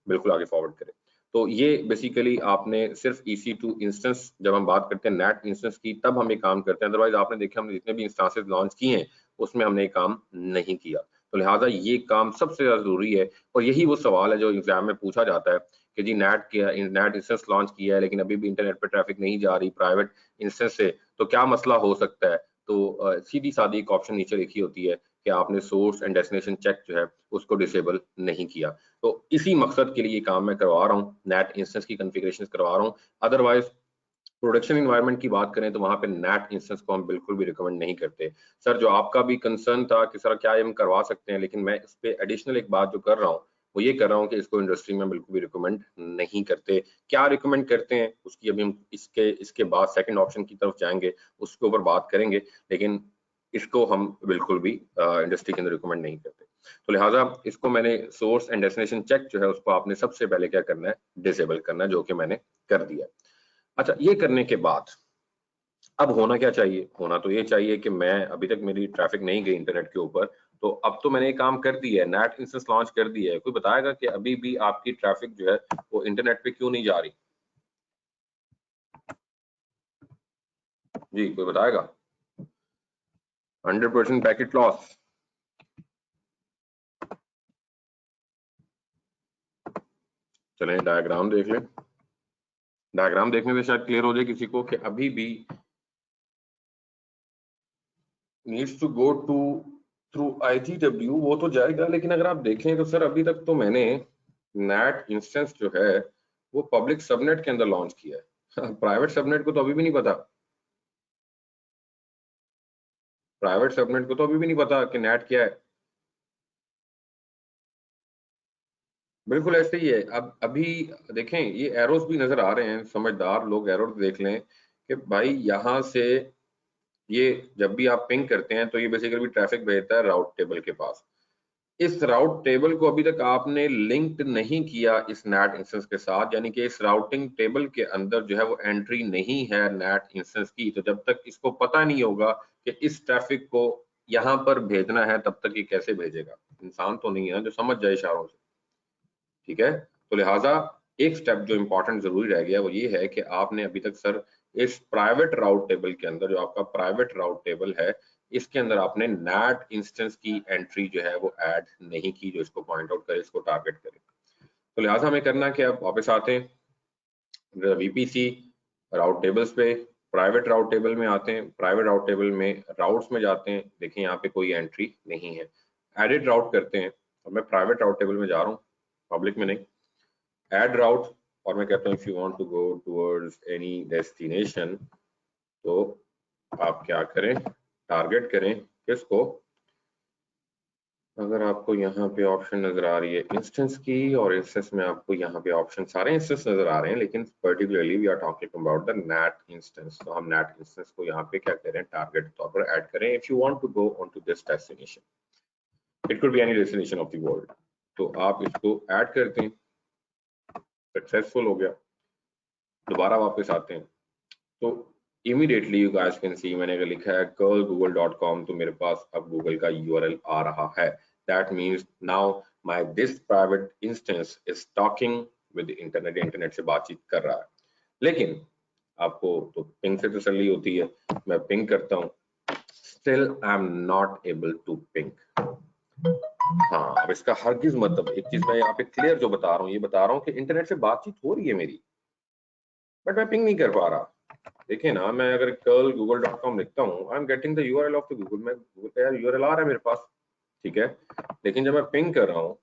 बिल्कुल आगे फॉरवर्ड करे। तो ये बेसिकली आपने सिर्फ EC2 इंस्टेंस, जब हम बात करते हैं नेट इंस्टेंस की, तब हम ये काम करते हैं। अदरवाइज आपने देखा हमने जितने भी इंस्टेंसेस लॉन्च किए हैं उसमें हमने ये काम नहीं किया। तो लिहाजा ये काम सबसे ज्यादा जरूरी है। और यही वो सवाल है जो एग्जाम में पूछा जाता है कि जी नेट इंस्टेंस लॉन्च किया है लेकिन अभी भी इंटरनेट पर ट्रैफिक नहीं जा रही प्राइवेट इंस्टेंस से, तो क्या मसला हो सकता है? तो सीधी सादी एक ऑप्शन नीचे लिखी होती है कि आपने सोर्स एंड डेस्टिनेशन चेक जो है उसको डिसेबल नहीं किया। तो इसी मकसद के लिए काम मैं करवा रहा हूँ, नेट इंस्टेंस की कॉन्फ़िगरेशंस करवा रहा हूँ। अदरवाइज प्रोडक्शन इन्वायरमेंट की बात करें तो वहां पे नेट इंस्टेंस को हम बिल्कुल भी रिकमेंड नहीं करते। सर जो आपका भी कंसर्न था कि सर क्या हम करवा सकते हैं, लेकिन मैं इस पे एडिशनल एक बात जो कर रहा हूँ वो ये कर रहा हूँ कि इसको इंडस्ट्री में बिल्कुल भी रिकमेंड नहीं करते। क्या रिकमेंड करते हैं उसकी अभी हम इसके बाद सेकंड ऑप्शन की तरफ जाएंगे, उसके ऊपर बात करेंगे, लेकिन इसको हम बिल्कुल भी इंडस्ट्री के अंदर रिकमेंड नहीं करते। तो लिहाजा इसको मैंने सोर्स एंड डेस्टिनेशन चेक जो है उसको आपने सबसे पहले क्या करना है, डिसेबल करना है, जो कि मैंने कर दिया। अच्छा, ये करने के बाद अब होना क्या चाहिए? होना तो ये चाहिए कि मैं अभी तक मेरी ट्रैफिक नहीं गई इंटरनेट के ऊपर, तो अब तो मैंने ये काम कर दिया है, नेट इंस्टेंस लॉन्च कर दिया है। कोई बताएगा कि अभी भी आपकी ट्रैफिक जो है वो इंटरनेट पे क्यों नहीं जा रही? जी कोई बताएगा? 100% पैकेट लॉस। चलें डायग्राम देख लें। डायग्राम देखने से शायद क्लियर हो जाए किसी को कि अभी भी needs to go to through IGW, वो तो जाएगा, लेकिन अगर आप देखें तो सर अभी तक तो मैंने नेट इंस्टेंस जो है वो पब्लिक सबनेट के अंदर लॉन्च किया है। प्राइवेट सबनेट को तो अभी भी नहीं पता, प्राइवेट सबनेट को तो अभी भी नहीं पता कि नेट क्या है। बिल्कुल ऐसे ही है। अब अभी देखें ये एरोस भी नजर आ रहे हैं, समझदार लोग एरो देख लें कि भाई यहाँ से ये जब भी आप पिंग करते हैं तो ये बेसिकली ट्रैफिक भेजता है राउट टेबल के पास। इस राउट टेबल को अभी तक आपने लिंक्ड नहीं किया इस नेट इंस्टेंस के साथ, यानी कि इस राउटिंग टेबल के अंदर जो है वो एंट्री नहीं है नेट इंस्टेंस की। तो जब तक इसको पता नहीं होगा कि इस ट्रैफिक को यहाँ पर भेजना है तब तक ये कैसे भेजेगा? इंसान तो नहीं है ना जो समझ जाए इशारों से। ठीक है, तो लिहाजा एक स्टेप जो इंपॉर्टेंट जरूरी रह गया वो ये है कि आपने अभी तक सर इस प्राइवेट राउट टेबल के अंदर, जो आपका प्राइवेट राउट टेबल है, इसके अंदर आपने नेट इंस्टेंस की एंट्री जो है वो ऐड नहीं की, जो इसको पॉइंट आउट करे, इसको टारगेट करे। तो लिहाजा हमें करना है कि अब वापस आते हैं VPC राउट टेबल्स पे, प्राइवेट राउट टेबल में आते हैं, प्राइवेट राउट टेबल में राउट्स में जाते हैं, देखें यहाँ पे कोई एंट्री नहीं है, एडिट राउट करते हैं। और मैं प्राइवेट राउट टेबल में जा रहा हूँ, पब्लिक में नहीं। एड राउट, और मैं कहता हूँ if you want to go towards any destination, तो आप क्या करें, टारगेट करें किसको? अगर आपको यहाँ पे ऑप्शन नजर आ रही है इंस्टेंस की, और इंस्टेंस में आपको यहाँ पे ऑप्शन सारे इंस्टेंस नजर आ रहे हैं, लेकिन particularly we are talking about the NAT instance. तो हम नेट इंस्टेंस को यहाँ पे क्या करें, टारगेट तौर पर ऐड करें। If you want to go on to this destination, it could be any destination of the world, तो आप इसको ऐड करते हैं, सक्सेसफुल हो गया। दोबारा वापस आते हैं, तो इमीडिएटली यू गाइस कैन सी मैंने अगर लिखा है curlgoogle.com तो मेरे पास अब गूगल का URL आ रहा है. That means now my this private instance is talking with internet, internet से बातचीत कर रहा है. लेकिन आपको तो पिंग से तसल्ली होती है, मैं पिंग करता हूँ, still I am not able to ping. हाँ, अब इसका हरगिज मतलब एक चीज मैं यहाँ पे क्लियर जो बता रहा हूँ, ये बता रहा हूँ कि इंटरनेट से बातचीत हो रही है मेरी, बट मैं पिंग नहीं कर पा रहा. देखिए ना, मैं अगर curlgoogle.com लिखता हूँ, I am getting the URL of the Google, मैं गूगल का यार URL आ रहा है मेरे पास, ठीक है. लेकिन जब मैं पिंग कर रहा हूँ,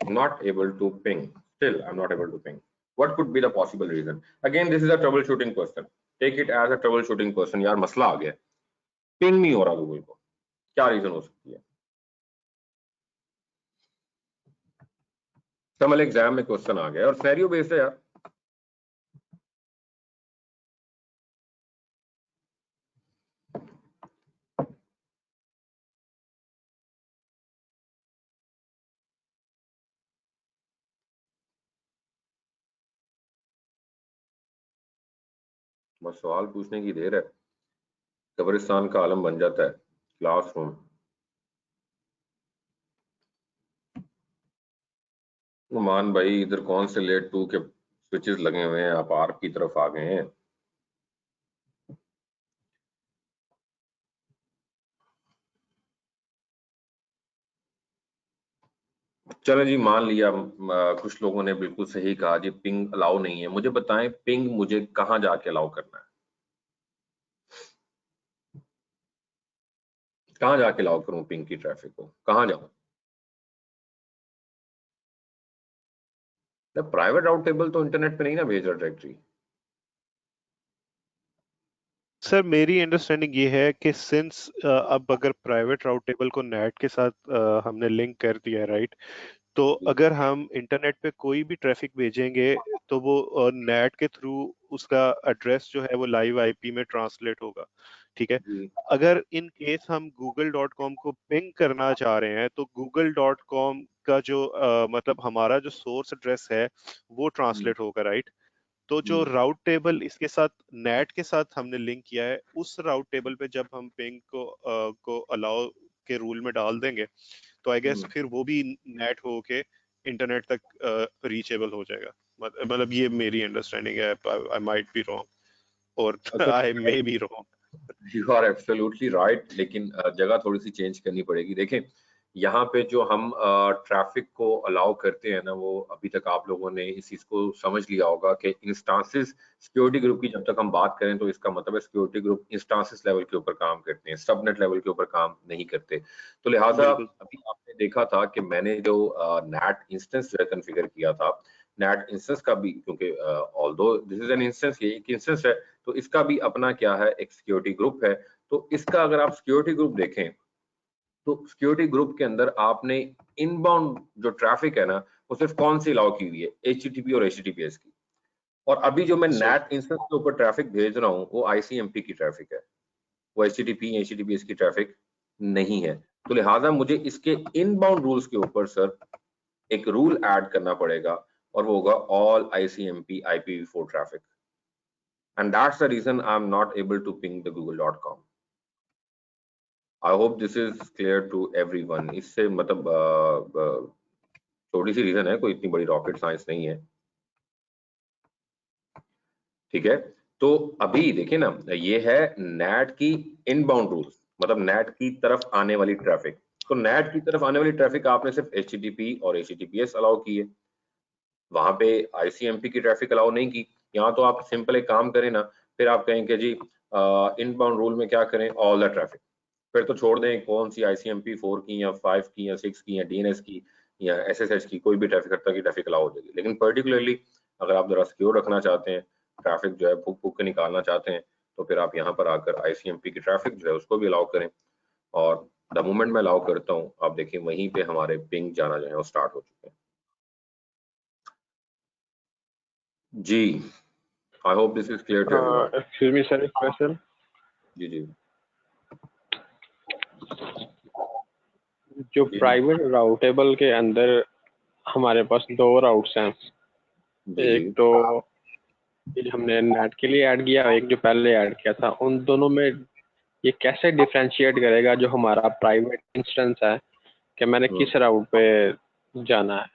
not able to ping, still I'm not able to ping. What could be the possible reason? Again, this is a troubleshooting question. Take it as a troubleshooting question. यार मसला आ गया, पिंग नहीं हो रहा गूगल को, क्या रीजन हो सकती है? समझ एग्जाम में क्वेश्चन आ गया और सिनेरियो बेस्ड है यार. बस सवाल पूछने की देर है, कब्रिस्तान का आलम बन जाता है क्लासरूम. मान भाई, इधर कौन से लेट 2 के स्विचेस लगे हुए हैं, आप आर की तरफ आ गए हैं. चलो जी, मान लिया कुछ लोगों ने बिल्कुल सही कहा जी, पिंग अलाउ नहीं है. मुझे बताएं पिंग मुझे कहां जाके अलाउ करना है, कहां जाके अलाउ करूं पिंग की ट्रैफिक को, कहां जाऊं? प्राइवेट राउट टेबल तो इंटरनेट पे नहीं ना भेज रहा डायरेक्टरी. सर मेरी अंडरस्टैंडिंग ये है कि सिंस अब अगर प्राइवेट राउट टेबल को नेट के साथ हमने लिंक कर दिया है, राइट, तो अगर हम इंटरनेट पे कोई भी ट्रैफिक भेजेंगे तो वो नेट के थ्रू उसका एड्रेस जो है वो लाइव आईपी में ट्रांसलेट होगा, ठीक है. अगर इन केस हम google.com को पिंग करना चाह रहे हैं तो google.com का जो मतलब हमारा जो सोर्स एड्रेस है वो ट्रांसलेट होगा, राइट. तो जो राउट टेबल इसके साथ नेट के साथ हमने लिंक किया है, उस राउट टेबल पे जब हम पिंग को अलाउ के रूल में डाल देंगे तो आई गेस फिर वो भी नेट होके इंटरनेट तक रीचेबल हो जाएगा. मतलब ये मेरी अंडरस्टैंडिंग है, आई माइट बी रॉन्ग और I may be wrong. You are absolutely right, लेकिन जगह थोड़ी सी चेंज करनी पड़ेगी. देखें, यहाँ पे जो हम ट्रैफिक को अलाउ करते हैं ना, वो अभी तक आप लोगों ने इस चीज को समझ लिया होगा कि इंस्टांसेस सिक्योरिटी ग्रुप की जब तक हम बात करें तो इसका मतलब है सिक्योरिटी ग्रुप इंस्टांसेस लेवल के ऊपर काम करते हैं, सबनेट लेवल के ऊपर काम नहीं करते. तो लिहाजा अभी आपने देखा था कि मैंने जो नेट इंस्टेंस जो है कॉन्फ़िगर किया था, नेट इंस्टेंस का भी, क्योंकि although this is an instance, ये एक इंस्टेंस है, तो इसका भी अपना क्या है, एक सिक्योरिटी ग्रुप है. तो इसका अगर आप सिक्योरिटी ग्रुप देखें तो सिक्योरिटी ग्रुप के अंदर आपने इनबाउंड जो ट्रैफिक है ना, वो सिर्फ कौन सी अलाउ की हुई है, एचटीटीपी और एचटीटीपीएस की. और अभी जो मैं नेट इंस्टेंस के ऊपर ट्रैफिक भेज रहा हूँ वो आईसीएमपी की ट्रैफिक है, वो एचटीटीपी एचटीटीपीएस की ट्रैफिक नहीं है. तो लिहाजा मुझे इसके इनबाउंड रूल्स के ऊपर सर एक रूल ऐड करना पड़ेगा और वो होगा all ICMP IPv4 traffic. And that's the reason I'm not able to ping the google.com. I hope this is clear to everyone. इससे मतलब छोटी सी रीजन है, कोई इतनी बड़ी रॉकेट साइंस नहीं है, ठीक है. तो अभी देखिए ना, ये है नेट की इनबाउंड रूल्स, मतलब नेट की तरफ आने वाली ट्रैफिक. तो नेट की तरफ आने वाली ट्रैफिक आपने सिर्फ HTTP और HTTPS अलाउ की है, वहां पे ICMP की ट्रैफिक अलाउ नहीं की. यहाँ तो आप सिंपल एक काम करें ना, फिर आप कहें कि जी इनबाउंड रूल में क्या करें, ऑल द ट्रैफिक. फिर तो छोड़ दें कौन सी ICMP 4 की या 5 की या 6 की या DNS की या SSH की, कोई भी ट्रैफिक हर तरह की ट्रैफिक अलाउ हो जाएगी. लेकिन पर्टिकुलरली अगर आप जरा सिक्योर रखना चाहते हैं, ट्रैफिक जो है फूक फूक के निकालना चाहते हैं, तो फिर आप यहाँ पर आकर ICMP की ट्रैफिक जो है उसको भी अलाउ करें. और द मोमेंट मैं अलाउ करता हूँ, आप देखिए वहीं पे हमारे पिंग जाना जो है वो स्टार्ट हो चुके हैं. जी, I hope this is clear to everyone. Excuse me sir, एक क्वेश्चन. जी जी. जो प्राइवेट राउटेबल के अंदर हमारे पास दो राउट्स हैं, जी एक तो ये हमने नेट के लिए ऐड किया, एक जो पहले ऐड किया था, उन दोनों में ये कैसे डिफरेंशिएट करेगा जो हमारा प्राइवेट इंस्टेंस है कि मैंने किस राउट पे जाना है?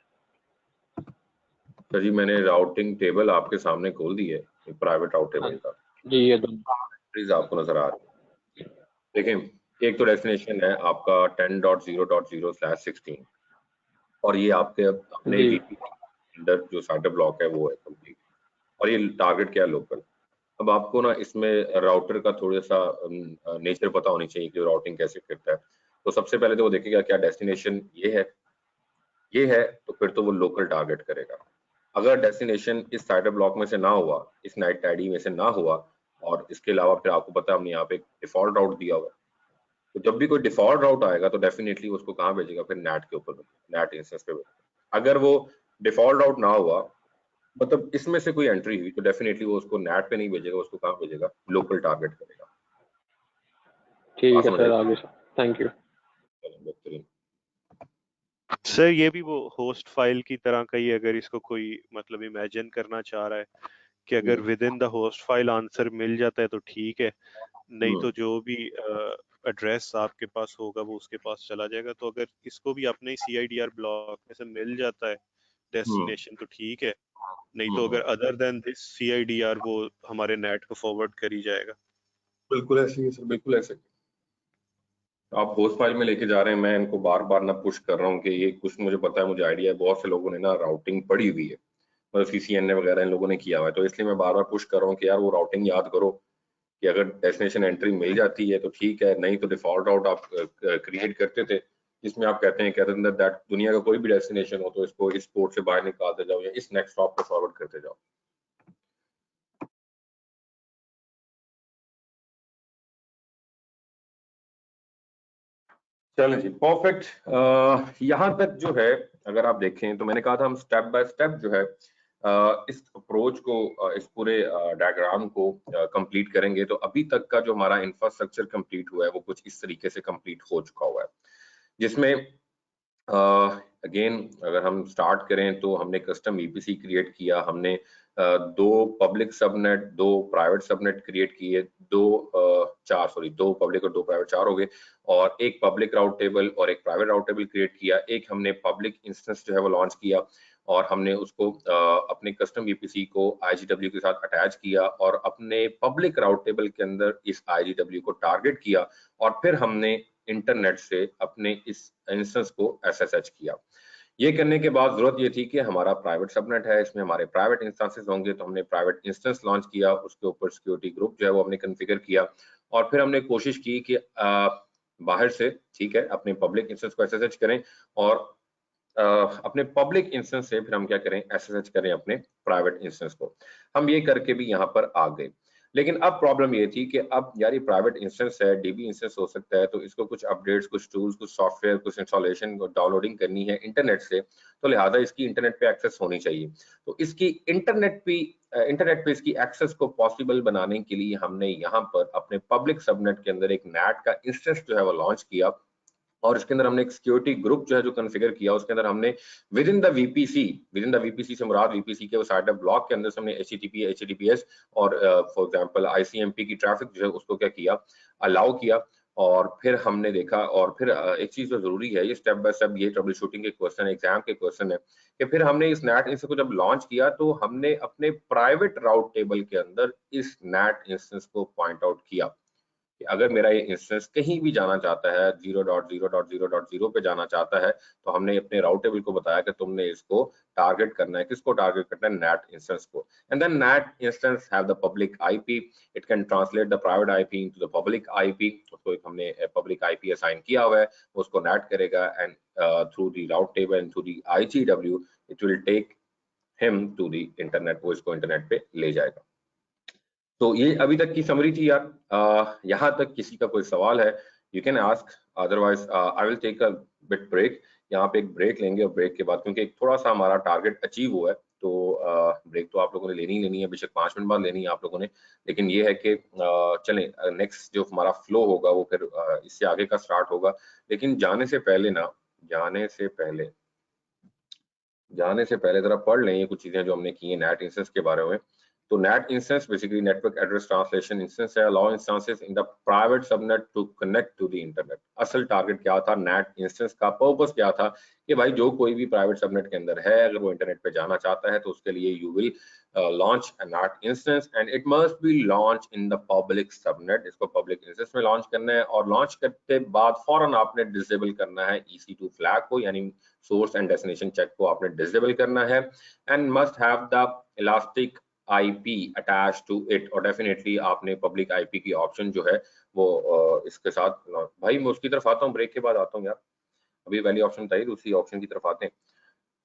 सर जी, मैंने राउटिंग टेबल आपके सामने खोल दी है, प्राइवेट राउट टेबल का। जी, ये तो प्लीज आपको नजर आ रही है। देखिए, एक तो डेस्टिनेशन है आपका 10.0.0/16 और ये आपके अपने जी वीपी अंडर जो साइडर ब्लॉक है वो है कंप्लीट, और ये टारगेट क्या है? लोकल। अब आपको ना इसमें राउटर का थोड़ा सा नेचर पता होनी चाहिए कि राउटिंग कैसे करता है। तो सबसे पहले तो वो देखेगा क्या डेस्टिनेशन ये है, तो फिर तो वो लोकल टारगेट करेगा। अगर डेस्टिनेशन इस साइडर ब्लॉक में से ना हुआ, इस नाइट आईडी में से ना हुआ, और इसके अलावा फिर आपको पता है हमने यहाँ पे एक डिफॉल्ट राउट दिया हुआ है, तो जब भी कोई डिफॉल्ट राउट आएगा तो डेफिनेटली उसको कहाँ भेजेगा? फिर नेट के ऊपर, नेट इंस्टेंस पे भेजेगा। अगर वो डिफॉल्ट राउट ना हुआ, मतलब इसमें से कोई एंट्री हुई, तो डेफिनेटली वो उसको नेट पे नहीं भेजेगा, उसको कहाँ भेजेगा? लोकल टारगेट करेगा। बात ठीक है समझ आई? सर, आगे सर, थैंक यू। चलो, बेहतरीन। सर ये भी वो होस्ट फाइल की तरह का ही, अगर इसको कोई मतलब इमेजिन करना चाह रहा है कि अगर within the host file answer मिल जाता है तो ठीक है, नहीं तो जो भी एड्रेस आपके पास होगा वो उसके पास चला जाएगा। तो अगर इसको भी अपने CIDR ब्लॉक में से मिल जाता है हम्म डेस्टिनेशन तो ठीक है, नहीं तो हम्म अगर अदर देन दिस CIDR वो हमारे नेट को फॉरवर्ड कर ही जाएगा। बिल्कुल ऐसे ही है सर, बिल्कुल ऐसे ही। आप होस्ट फाइल में लेके जा रहे हैं, मैं इनको बार बार ना पुश कर रहा हूँ कि ये कुछ मुझे पता है, मुझे आइडिया है, बहुत से लोगों ने ना राउटिंग पढ़ी हुई है, मतलब CCNA वगैरह इन लोगों ने किया हुआ है, तो इसलिए मैं बार बार पुश कर रहा हूँ कि यार वो राउटिंग याद करो कि अगर डेस्टिनेशन एंट्री मिल जाती है तो ठीक है, नहीं तो डिफॉल्ट राउट आप क्रिएट करते थे जिसमें आप कहते हैं दैट दुनिया का कोई भी डेस्टिनेशन हो तो इसको इस पोर्ट से बाहर निकालते जाओ या इस नेक्स्ट स्टॉप पे फॉरवर्ड करते जाओ। चलें जी, परफेक्ट। यहाँ तक जो है अगर आप देखें तो मैंने कहा था हम स्टेप बाय स्टेप जो है इस अप्रोच को, इस पूरे डायग्राम को कंप्लीट करेंगे। तो अभी तक का जो हमारा इंफ्रास्ट्रक्चर कंप्लीट हुआ है वो कुछ इस तरीके से कंप्लीट हो चुका हुआ है, जिसमें अगेन अगर हम स्टार्ट करें तो हमने कस्टम VPC क्रिएट किया, हमने दो पब्लिक सबनेट, दो प्राइवेट सबनेट क्रिएट किए, दो पब्लिक और दो प्राइवेट, चार हो गए, और एक पब्लिक राउट टेबल और एक प्राइवेट राउट टेबल क्रिएट किया। एक हमने पब्लिक इंस्टेंस जो है वो लॉन्च किया और हमने उसको अपने कस्टम VPC को IGW के साथ अटैच किया और अपने पब्लिक राउट टेबल के अंदर इस IGW को टारगेट किया, और फिर हमने इंटरनेट से अपने इस इंस्टेंस को SSH किया। ये करने के बाद जरूरत ये थी कि हमारा प्राइवेट सबनेट है, इसमें हमारे प्राइवेट इंस्टेंसेस होंगे, तो हमने प्राइवेट इंस्टेंस लॉन्च किया, उसके ऊपर सिक्योरिटी ग्रुप जो है वो हमने कॉन्फ़िगर किया, और फिर हमने कोशिश की कि बाहर से, ठीक है, अपने पब्लिक इंस्टेंस को SSH करें, और अपने पब्लिक इंस्टेंस से फिर हम क्या करें? SSH करें अपने प्राइवेट इंस्टेंस को। हम ये करके भी यहाँ पर आ गए, लेकिन अब प्रॉब्लम ये थी कि अब यार ये प्राइवेट इंस्टेंस है, DB इंस्टेंस हो सकता है, तो इसको कुछ अपडेट्स, कुछ टूल्स, कुछ सॉफ्टवेयर, कुछ इंस्टॉलेशन, डाउनलोडिंग करनी है इंटरनेट से, तो लिहाजा इसकी इंटरनेट पे एक्सेस होनी चाहिए। तो इसकी इंटरनेट पे इसकी एक्सेस को पॉसिबल बनाने के लिए हमने यहाँ पर अपने पब्लिक सबनेट के अंदर एक नेट का इंस्टेंस जो है वो लॉन्च किया, और इसके अंदर हमने एक सिक्योरिटी ग्रुप जो है जो कॉन्फ़िगर किया, उसके अंदर हमने विद इन द VPC से मुराद VPC के वो साइडर ब्लॉक के अंदर से हमने HTTP, HTTPS और फॉर एग्जांपल ICMP की ट्रैफिक जो है उसको क्या किया? अलाउ किया। और फिर हमने देखा, और फिर एक चीज जो जरूरी है, ये स्टेप बाय स्टेप, ये ट्रबल शूटिंग के क्वेश्चन, एग्जाम के क्वेश्चन है, कि फिर हमने इस नेट इंस्टेंस को जब लॉन्च किया तो हमने अपने प्राइवेट राउट टेबल के अंदर इस नेट इंस्टेंस को पॉइंट आउट किया कि अगर मेरा ये इंस्टेंस कहीं भी जाना चाहता है, 0.0.0.0 पे जाना चाहता है, तो हमने अपने राउट टेबल को बताया कि तुमने इसको टारगेट करना है, किसको टारगेट करना है? नेट इंस्टेंस को। And then NAT instance have the public IP, it can translate the private IP into the public IP। उसको एक हमने पब्लिक IP असाइन किया हुआ है, उसको नेट करेगा, and through the route table and through the IGW it will take him to the internet, वो इसको इंटरनेट पे ले जाएगा। तो ये अभी तक की समरी थी यार। यहाँ तक किसी का कोई सवाल है? You can ask, otherwise I will take a bit break. यहाँ पे एक ब्रेक लेंगे, और ब्रेक के बाद क्योंकि थोड़ा सा हमारा टारगेट अचीव हुआ है, तो ब्रेक तो आप लोगों ने लेनी ही लेनी है, बेशक 5 मिनट बाद लेनी है आप लोगों ने, लेकिन ये है कि चलें, नेक्स्ट जो हमारा फ्लो होगा वो फिर इससे आगे का स्टार्ट होगा। लेकिन जाने से पहले जरा पढ़ लें ये कुछ चीजें जो हमने की हैं नेट इंस्टेंस के बारे में। तो NAT instance basically network address translation instance है, allow instances in the private subnet to connect to the internet। असल टारगेट क्या था NAT instance का, पर्पस क्या था कि भाई जो कोई भी प्राइवेट सबनेट के अंदर है अगर वो इंटरनेट पे जाना चाहता है तो उसके लिए you will launch a NAT instance and it must be launched in the public subnet। इसको पब्लिक इंस्टेंस में लॉन्च करना है और लॉन्च करते बाद फौरन आपने डिसेबल करना है EC2 फ्लैग को, यानी सोर्स एंड डेस्टिनेशन चेक को आपने डिसेबल करना है and must have the elastic IP attach to it. और डेफिनेटली आपने पब्लिक IP की ऑप्शन जो है वो इसके साथ, भाई मैं उसकी तरफ आता हूँ, ब्रेक के बाद आता हूँ यार, अभी पहली ऑप्शन बताइए, दूसरी ऑप्शन की तरफ आते हैं।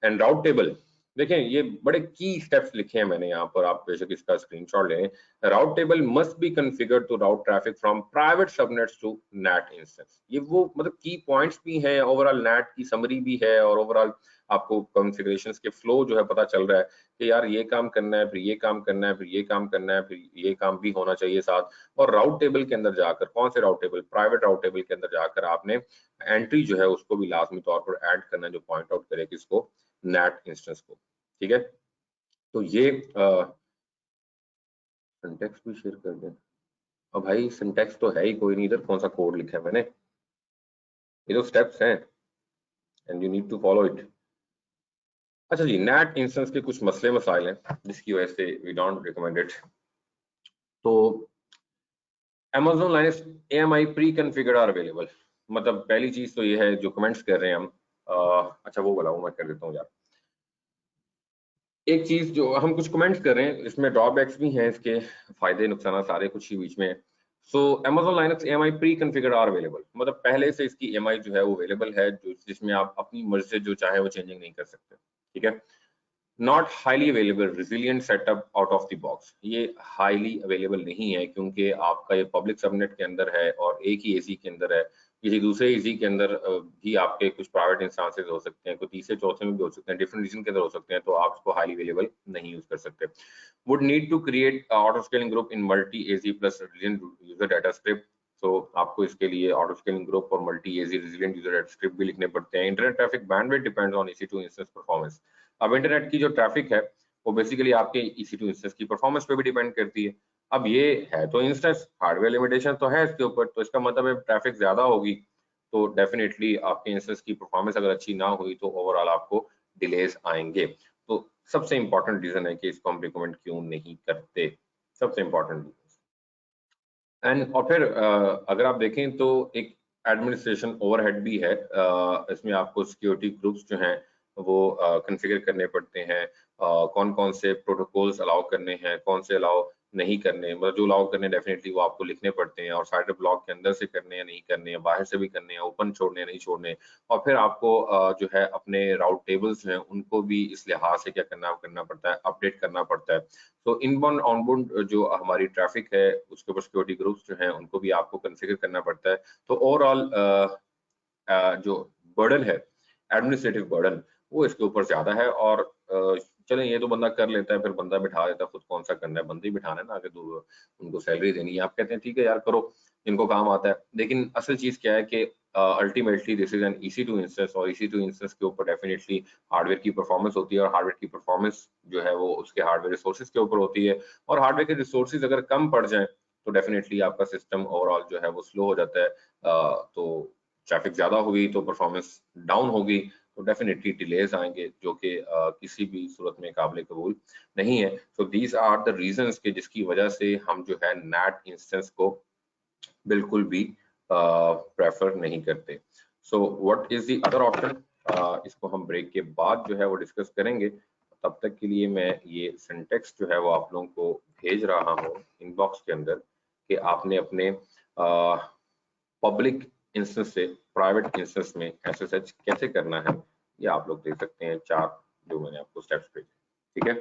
एंड राउट टेबल, देखें ये बड़े की स्टेप्स लिखे हैं मैंने यहाँ पर, आप बेशक इसका स्क्रीनशॉट लें। Route table must be configured to route traffic from private subnets to NAT instance. ये वो मतलब की पॉइंट्स भी हैं, ओवरऑल NAT की समरी भी है और ओवरऑल आपको कॉन्फ़िगरेशंस के फ्लो जो है पता चल रहा है कि यार ये काम करना है, फिर ये काम करना है, फिर ये काम करना है, फिर ये काम भी होना चाहिए साथ। और राउट टेबल के अंदर जाकर, कौन से राउट टेबल, प्राइवेट राउट टेबल के अंदर जाकर आपने एंट्री जो है उसको भी लाजमी तौर पर ऐड करना है जो पॉइंट आउट करे किसको, NAT इंस्टेंस को। ठीक है, तो ये सिंटैक्स भी शेयर कर दें। और भाई सिंटैक्स तो है ही कोई नहीं, इधर कौन सा कोड लिखा है मैंने, ये तो स्टेप्स हैं and you need to follow it. अच्छा जी, NAT इंस्टेंस के कुछ मसले मसाइल हैं जिसकी वजह से वी डोंट रिकमेंड इट। तो Amazon Linux AMI pre configured are available, मतलब पहली चीज तो ये है जो कमेंट्स कर रहे हैं हम, अच्छा वो बताऊं मैं कर देता हूँ यार। एक चीज जो हम कुछ कमेंट्स कर रहे हैं, इसमें ड्रॉबैक्स भी हैं, इसके फायदे नुकसान सारे कुछ ही बीच में। So Amazon Linux AMI pre configured are available, मतलब पहले से इसकी AMI जो है वो अवेलेबल है, जो जिसमें आप अपनी मर्जी से जो चाहे वो चेंजिंग नहीं कर सकते। ठीक है, not highly available resilient setup out of the box, ये हाईली अवेलेबल नहीं है क्योंकि आपका ये पब्लिक सबनेट के अंदर है और एक ही एसी के अंदर है। किसी दूसरे एसी के अंदर भी आपके कुछ प्राइवेट इंस्टांसेस हो सकते हैं, कोई तीसरे चौथे में भी हो सकते हैं, डिफरेंट रीजन के अंदर हो सकते हैं, तो आप इसको हाईली अवेलेबल नहीं यूज कर सकते। Would need to create auto scaling group in multi AZ plus resilient user data script. तो आपको इसके लिए ऑटो स्केलिंग ग्रुप और multi AZ resilient user data script भी लिखने पड़ते हैं। Internet traffic bandwidth depends on EC2 instance performance. अब इंटरनेट की जो ट्रैफिक है वो बेसिकली आपके EC2 इंस्टेंस की परफॉर्मेंस पे भी डिपेंड करती है। अब ये है तो इंस्टेंस, हार्डवेयर लिमिटेशन तो है इसके ऊपर, तो इसका मतलब है ट्रैफिक ज्यादा होगी तो डेफिनेटली आपके इंस्टेंस की परफॉर्मेंस अगर अच्छी ना हुई तो ओवरऑल आपको डिलेज आएंगे। तो सबसे इंपॉर्टेंट रीजन है कि इसको हम रिकमेंड क्यों नहीं करते, सबसे इंपॉर्टेंट। एंड और फिर अगर आप देखें तो एक एडमिनिस्ट्रेशन ओवरहेड भी है, इसमें आपको सिक्योरिटी ग्रुप्स जो हैं वो कॉन्फ़िगर करने पड़ते हैं, कौन कौन से प्रोटोकॉल्स अलाउ करने हैं, कौन से अलाउ नहीं करने, मतलब जो अलाउ करने डेफिनेटली वो आपको लिखने पड़ते हैं, और साइड ब्लॉक के अंदर से करने हैं नहीं करने हैं, बाहर से भी करने हैं, ओपन छोड़ने हैं नहीं छोड़ने। और फिर आपको जो है अपने राउट टेबल्स हैं उनको भी इस लिहाज से क्या करना पड़ता है, अपडेट करना पड़ता है। तो इनबाउंड आउटबाउंड जो हमारी ट्रैफिक है उसके ऊपर सिक्योरिटी ग्रुप्स जो हैं उनको भी आपको कॉन्फ़िगर करना पड़ता है। तो ओवरऑल जो बर्डन है, एडमिनिस्ट्रेटिव बर्डन, वो इसके ऊपर ज्यादा है। और चलें ये तो बंदा कर लेता है, फिर बंदा बिठा देता है, खुद कौन सा करना है, बंदे ही बिठाना है ना, आगे तो उनको सैलरी देनी है, आप कहते हैं ठीक है यार करो इनको काम आता है। लेकिन असल चीज क्या है कि ultimately this is an EC2 instance, और EC2 इंस्टेंस के ऊपर डेफिनेटली हार्डवेयर की परफॉर्मेंस होती है, और हार्डवेयर की परफॉर्मेंस जो है वो उसके हार्डवेयर रिसोर्सेज के ऊपर होती है। और हार्डवेयर के रिसोर्सेज अगर कम पड़ जाए तो डेफिनेटली आपका सिस्टम ओवरऑल जो है वो स्लो हो जाता है। तो ट्रैफिक ज्यादा होगी तो परफॉर्मेंस डाउन होगी, तो डेफिनेटली डिलेज आएंगे जो कि किसी भी सूरत में काबिल कबूल नहीं है। So these are the reasons के जिसकी वजह से हम जो है NAT इंस्टेंस को बिल्कुल भी प्रेफर नहीं करते। So what is the other option, इसको हम ब्रेक के बाद जो है वो डिस्कस करेंगे। तब तक के लिए मैं ये सिंटेक्स जो है वो आप लोगों को भेज रहा हूँ इनबॉक्स के अंदर कि आपने अपने पब्लिक इंस्टेंस से प्राइवेट इंस्टेंस में SSH कैसे करना है, ये आप लोग देख सकते हैं, 4 जो मैंने आपको स्टेप्स भेजे। ठीक है,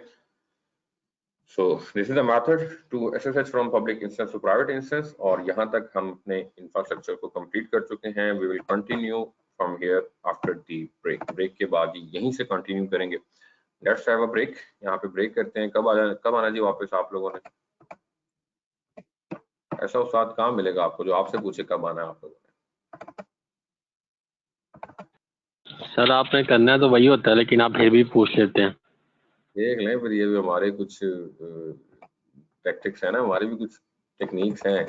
so this is the method to SSH from public instance to private instance, और यहाँ तक हम अपने इंफ्रास्ट्रक्चर को कंप्लीट कर चुके हैं। We will continue from here after the break, break के बाद यहीं से कंटिन्यू करेंगे। लेट्स हैव अ ब्रेक, यहाँ पे ब्रेक करते हैं। कब आना जी वापस आप लोगों ने, ऐसा उस्ताद कहाँ मिलेगा आपको जो आपसे पूछे कब आना है आप लोगों ने। सर आपने करना है तो वही होता है, लेकिन आप फिर भी पूछ लेते हैं। देख लें फिर, ये भी हमारे कुछ टैक्टिक्स है ना, हमारी भी कुछ टेक्निक्स हैं।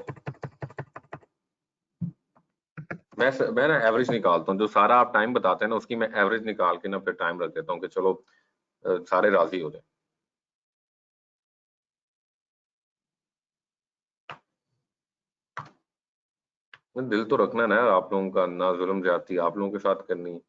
मैं ना एवरेज निकालता हूँ, जो सारा आप टाइम बताते हैं ना उसकी मैं एवरेज निकाल के ना फिर टाइम रख देता हूँ कि चलो सारे राजी हो जाए। दिल तो रखना ना आप लोगों का, ना जुल्म ज्यादती आप लोगों के साथ करनी,